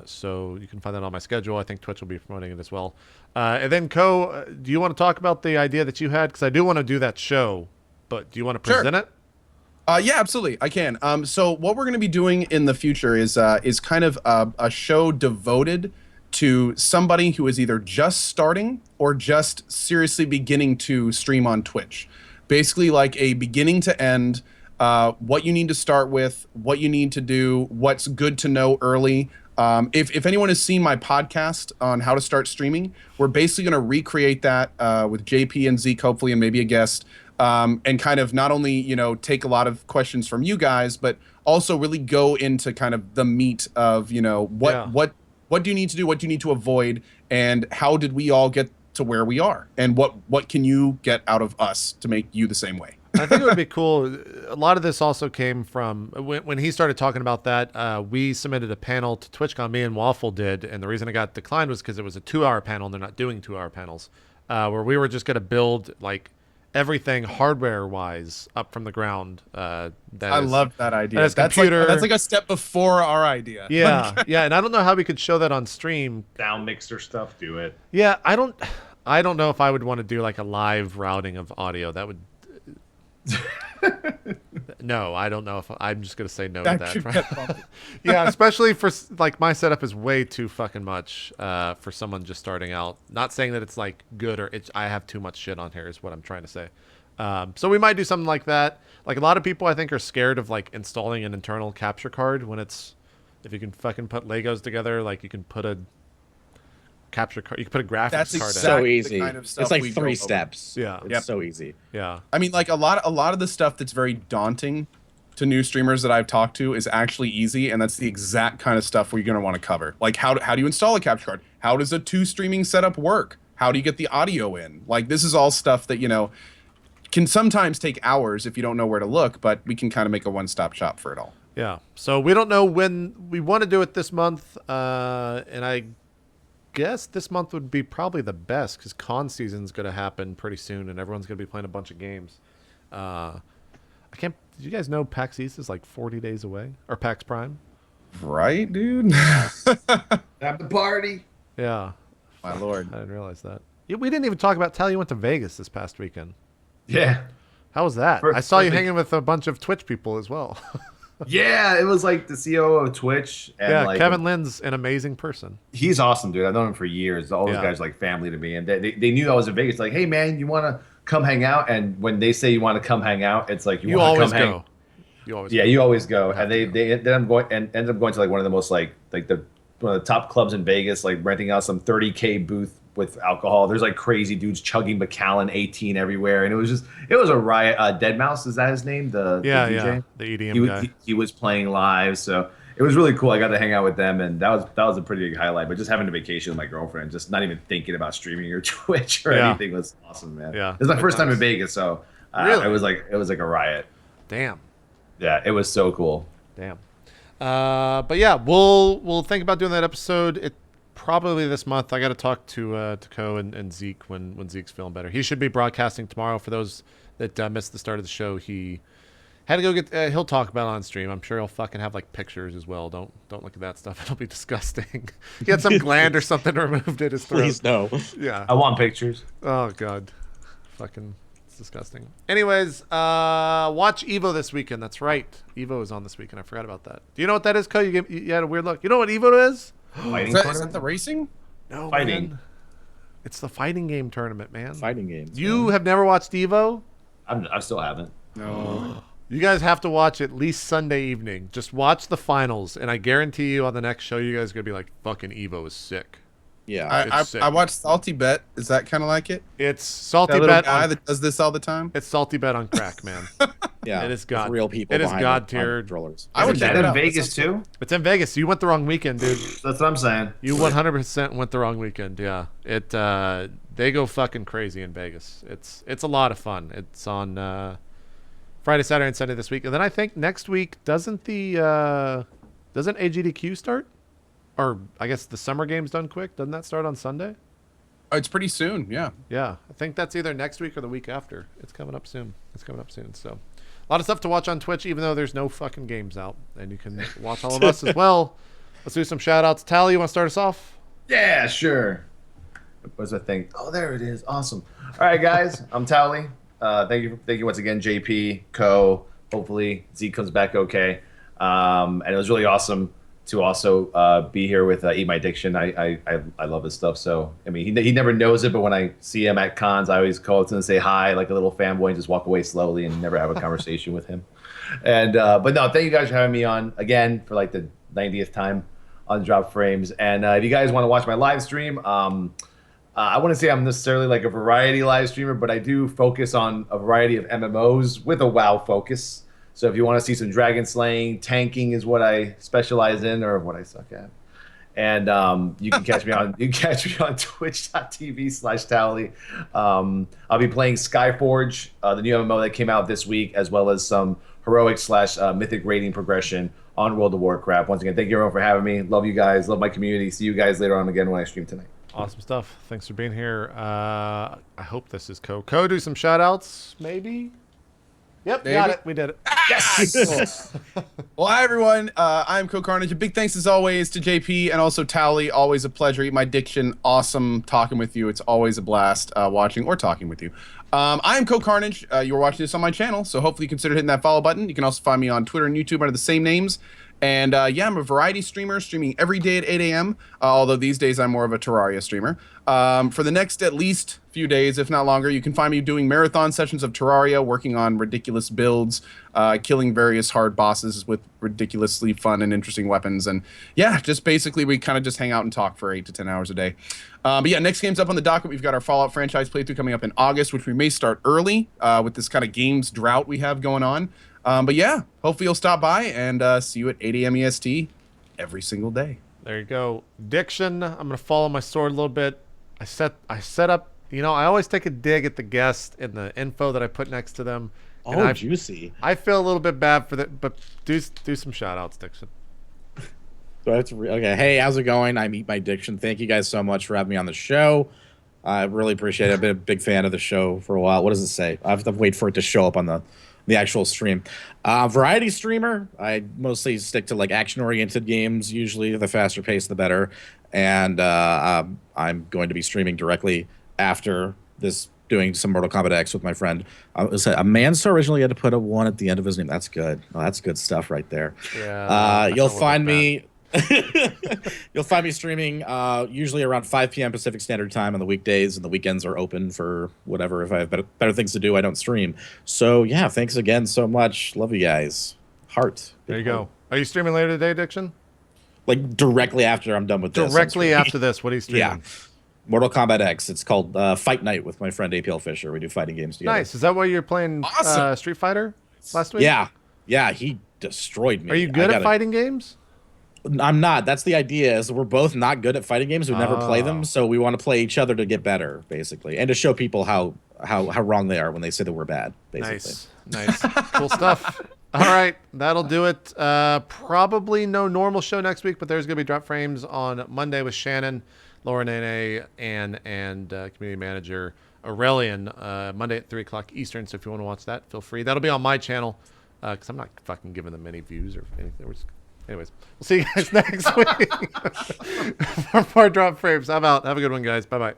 So you can find that on my schedule. I think Twitch will be promoting it as well. And then, Co, do you want to talk about the idea that you had? Because I do want to do that show, but do you want to present it? Yeah, absolutely. I can. So what we're going to be doing in the future is kind of a show devoted to somebody who is either just starting or just seriously beginning to stream on Twitch. Basically like a beginning to end, what you need to start with, what you need to do, what's good to know early. If anyone has seen my podcast on how to start streaming, we're basically going to recreate that with JP and Zeke, hopefully, and maybe a guest. And kind of not only, take a lot of questions from you guys, but also really go into kind of the meat of, what do you need to do, what do you need to avoid, and how did we all get to where we are, and what can you get out of us to make you the same way? I think it would be cool. A lot of this also came from when he started talking about that. We submitted a panel to TwitchCon, me and Waffle did, and the reason it got declined was because it was a 2-hour panel, and they're not doing 2-hour panels, where we were just going to build like everything hardware-wise up from the ground. I love that idea. That's like a step before our idea. Yeah, yeah, and I don't know how we could show that on stream. Sound mixer stuff, do it. Yeah, I don't know if I would want to do like a live routing of audio. That would No, I don't know if I'm just gonna say no That to should that. get bumped. Yeah, especially for like my setup is way too fucking much for someone just starting out. Not saying that it's like good or I have too much shit on here is what I'm trying to say. So we might do something like that. Like a lot of people I think are scared of like installing an internal capture card when it's if you can fucking put Legos together, like you can put a capture card, you can put a graphics That's card So exactly easy. the kind of stuff It's like we go 3 over. steps. Yeah. It's Yep. so easy. in. Yeah. I mean, like a lot of the stuff that's very daunting to new streamers that I've talked to is actually easy, and that's the exact kind of stuff we're going to want to cover. Like how do you install a capture card? How does a 2 streaming setup work? How do you get the audio in? Like this is all stuff that, you know, can sometimes take hours if you don't know where to look, but we can kind of make a one-stop shop for it all. Yeah. So we don't know when we want to do it this month, and I guess this month would be probably the best because con season's going to happen pretty soon, and everyone's going to be playing a bunch of games. I can't. Did you guys know PAX East is like 40 days away, or PAX Prime? Right, dude? Have the party. Yeah, My lord. I didn't realize that. Yeah, we didn't even talk about Tally went to Vegas this past weekend. Yeah. How was that? First- I saw you first thing- hanging with a bunch of Twitch people as well. Yeah, it was like the COO of Twitch. And Yeah, like, Kevin Lynn's an amazing person. he's awesome, dude. I've known him for years. All those Yeah. guys are like family to me. And they knew I was in Vegas. Like, hey, man, you want to come hang out? And when they say you want to come hang out, it's like You want to always come hang. go. You always Yeah, go. you always go. have And to they ended up going to like one of the most like the one of the top clubs in Vegas, like renting out some 30K booth with alcohol. There's like crazy dudes chugging Macallan 18 everywhere, and it was a riot. Deadmau5, is that his name? The Yeah, DJ? yeah, the EDM guy. He was playing live, so it was really cool. I got to hang out with them, and that was a pretty big highlight. But just having a vacation with my girlfriend, just not even thinking about streaming or Twitch or Yeah. anything, was awesome, man. Yeah. It was my first time in Nice. Vegas, so Really? it was like a riot. Damn. Yeah, it was so cool. Damn. But yeah, we'll think about doing that episode. It probably this month. I got to talk to Co and Zeke when Zeke's feeling better. He should be broadcasting tomorrow. For those that missed the start of the show, he had to go get. He'll talk about it on stream. I'm sure he'll fucking have like pictures as well. Don't look at that stuff. It'll be disgusting. He had some gland or something removed at his throat. Please no. Yeah. I want pictures. Oh god, fucking, it's disgusting. Anyways, watch Evo this weekend. That's right, Evo is on this weekend. I forgot about that. Do you know what that is, Co? You had a weird look. You know what Evo is? Fighting Is that tournament? the racing? No, Fighting. man. It's the fighting game tournament, man. Fighting games. You man. have never watched Evo? I still haven't. No. You guys have to watch at least Sunday evening. Just watch the finals, and I guarantee you on the next show, you guys are gonna be like, "Fucking Evo is sick." Yeah. It's sick. I watched Salty Bet. Is that kind of like it? It's salty That little bet. guy On, that does this all the time? it's salty bet on crack, man. Yeah. It is with God. real people. It is behind God the tier. controllers. I would Is check that that in out. That Vegas sounds too? It's in Vegas. You went the wrong weekend, dude. That's what I'm saying. You 100% went the wrong weekend. Yeah, it. They go fucking crazy in Vegas. It's a lot of fun. It's on Friday, Saturday, and Sunday this week, and then I think next week doesn't AGDQ start? Or I guess the summer game's done quick. Doesn't that start on Sunday? Oh, it's pretty soon. Yeah. Yeah, I think that's either next week or the week after. It's coming up soon. So, a lot of stuff to watch on Twitch, even though there's no fucking games out, and you can watch all of us as well. Let's do some shout outs. Tally, you want to start us off? Yeah, sure. What's the thing? Oh, there it is. Awesome. All right, guys. I'm Towley. Thank you once again, JP, Co. Hopefully Zeke comes back okay. And it was really awesome to also be here with Eat My Addiction. I love his stuff. So I mean, he never knows it, but when I see him at cons, I always call to him and say hi, like a little fanboy, and just walk away slowly and never have a conversation with him. And but no, thank you guys for having me on again for like the 90th time on Drop Frames. And if you guys want to watch my live stream, I wouldn't say I'm necessarily like a variety live streamer, but I do focus on a variety of MMOs with a WoW focus. So if you want to see some dragon slaying, tanking is what I specialize in, or what I suck at. And you can catch me on twitch.tv/Towley. I'll be playing Skyforge, the new MMO that came out this week, as well as some heroic/mythic rating progression on World of Warcraft. Once again, thank you everyone for having me. Love you guys. Love my community. See you guys later on again when I stream tonight. Awesome stuff. Thanks for being here. I hope this is Co. Co, do some shout outs, maybe? Yep, There got you it. We did it. Yes. Well, hi everyone. I'm CohhCarnage. A big thanks as always to JP and also Tally. Always a pleasure. Eat my diction. Awesome talking with you. It's always a blast watching or talking with you. I am CohhCarnage. You are watching this on my channel, so hopefully you consider hitting that follow button. You can also find me on Twitter and YouTube under the same names. And yeah, I'm a variety streamer, streaming every day at 8 a.m. Although these days I'm more of a Terraria streamer. For the next at least few days, if not longer, you can find me doing marathon sessions of Terraria, working on ridiculous builds, killing various hard bosses with ridiculously fun and interesting weapons. And yeah, just basically we kind of just hang out and talk for 8 to 10 hours a day. But yeah, next game's up on the docket. We've got our Fallout franchise playthrough coming up in August, which we may start early with this kind of games drought we have going on. But yeah, hopefully you'll stop by and see you at 8 a.m. EST every single day. There you go. Diction. I'm gonna follow my sword a little bit. I set up. You know, I always take a dig at the guest and the info that I put next to them. And Oh, juicy. I feel a little bit bad for that, but do some shout outs, Diction. So I have to okay. Hey, how's it going? I'm Eat My Diction. Thank you guys so much for having me on the show. I really appreciate it. I've been a big fan of the show for a while. What does it say? I have to wait for it to show up on the actual stream. Variety streamer. I mostly stick to like action-oriented games. Usually, the faster pace, the better. And I'm going to be streaming directly after this, doing some Mortal Kombat X with my friend. A man star originally had to put a 1 at the end of his name. That's good. Oh, that's good stuff right there. Yeah. You'll find me. You'll find me streaming usually around 5 p.m. Pacific Standard Time on the weekdays, and the weekends are open for whatever. If I have better things to do, I don't stream. So yeah, thanks again so much. Love you guys. Heart. There you go. Are you streaming later today, Diction? Like directly after I'm done with this. Directly after this, what are you streaming? Yeah. Mortal Kombat X. It's called Fight Night with my friend APL Fisher. We do fighting games together. Nice. Is that why you're playing Awesome. Street Fighter last week? Yeah. Yeah, he destroyed me. Are you good at fighting games? I'm not. That's the idea. Is we're both not good at fighting games. We never play them, so we want to play each other to get better, basically, and to show people how wrong they are when they say that we're bad. Basically. Nice. Cool stuff. All right, that'll do it. Probably no normal show next week, but there's gonna be drop frames on Monday with Shannon, Laura Nene, and community manager Aurelian. Monday at 3 o'clock Eastern. So if you want to watch that, feel free. That'll be on my channel because I'm not fucking giving them any views or anything. Anyways, we'll see you guys next week for more drop frames. I'm out. Have a good one, guys. Bye-bye.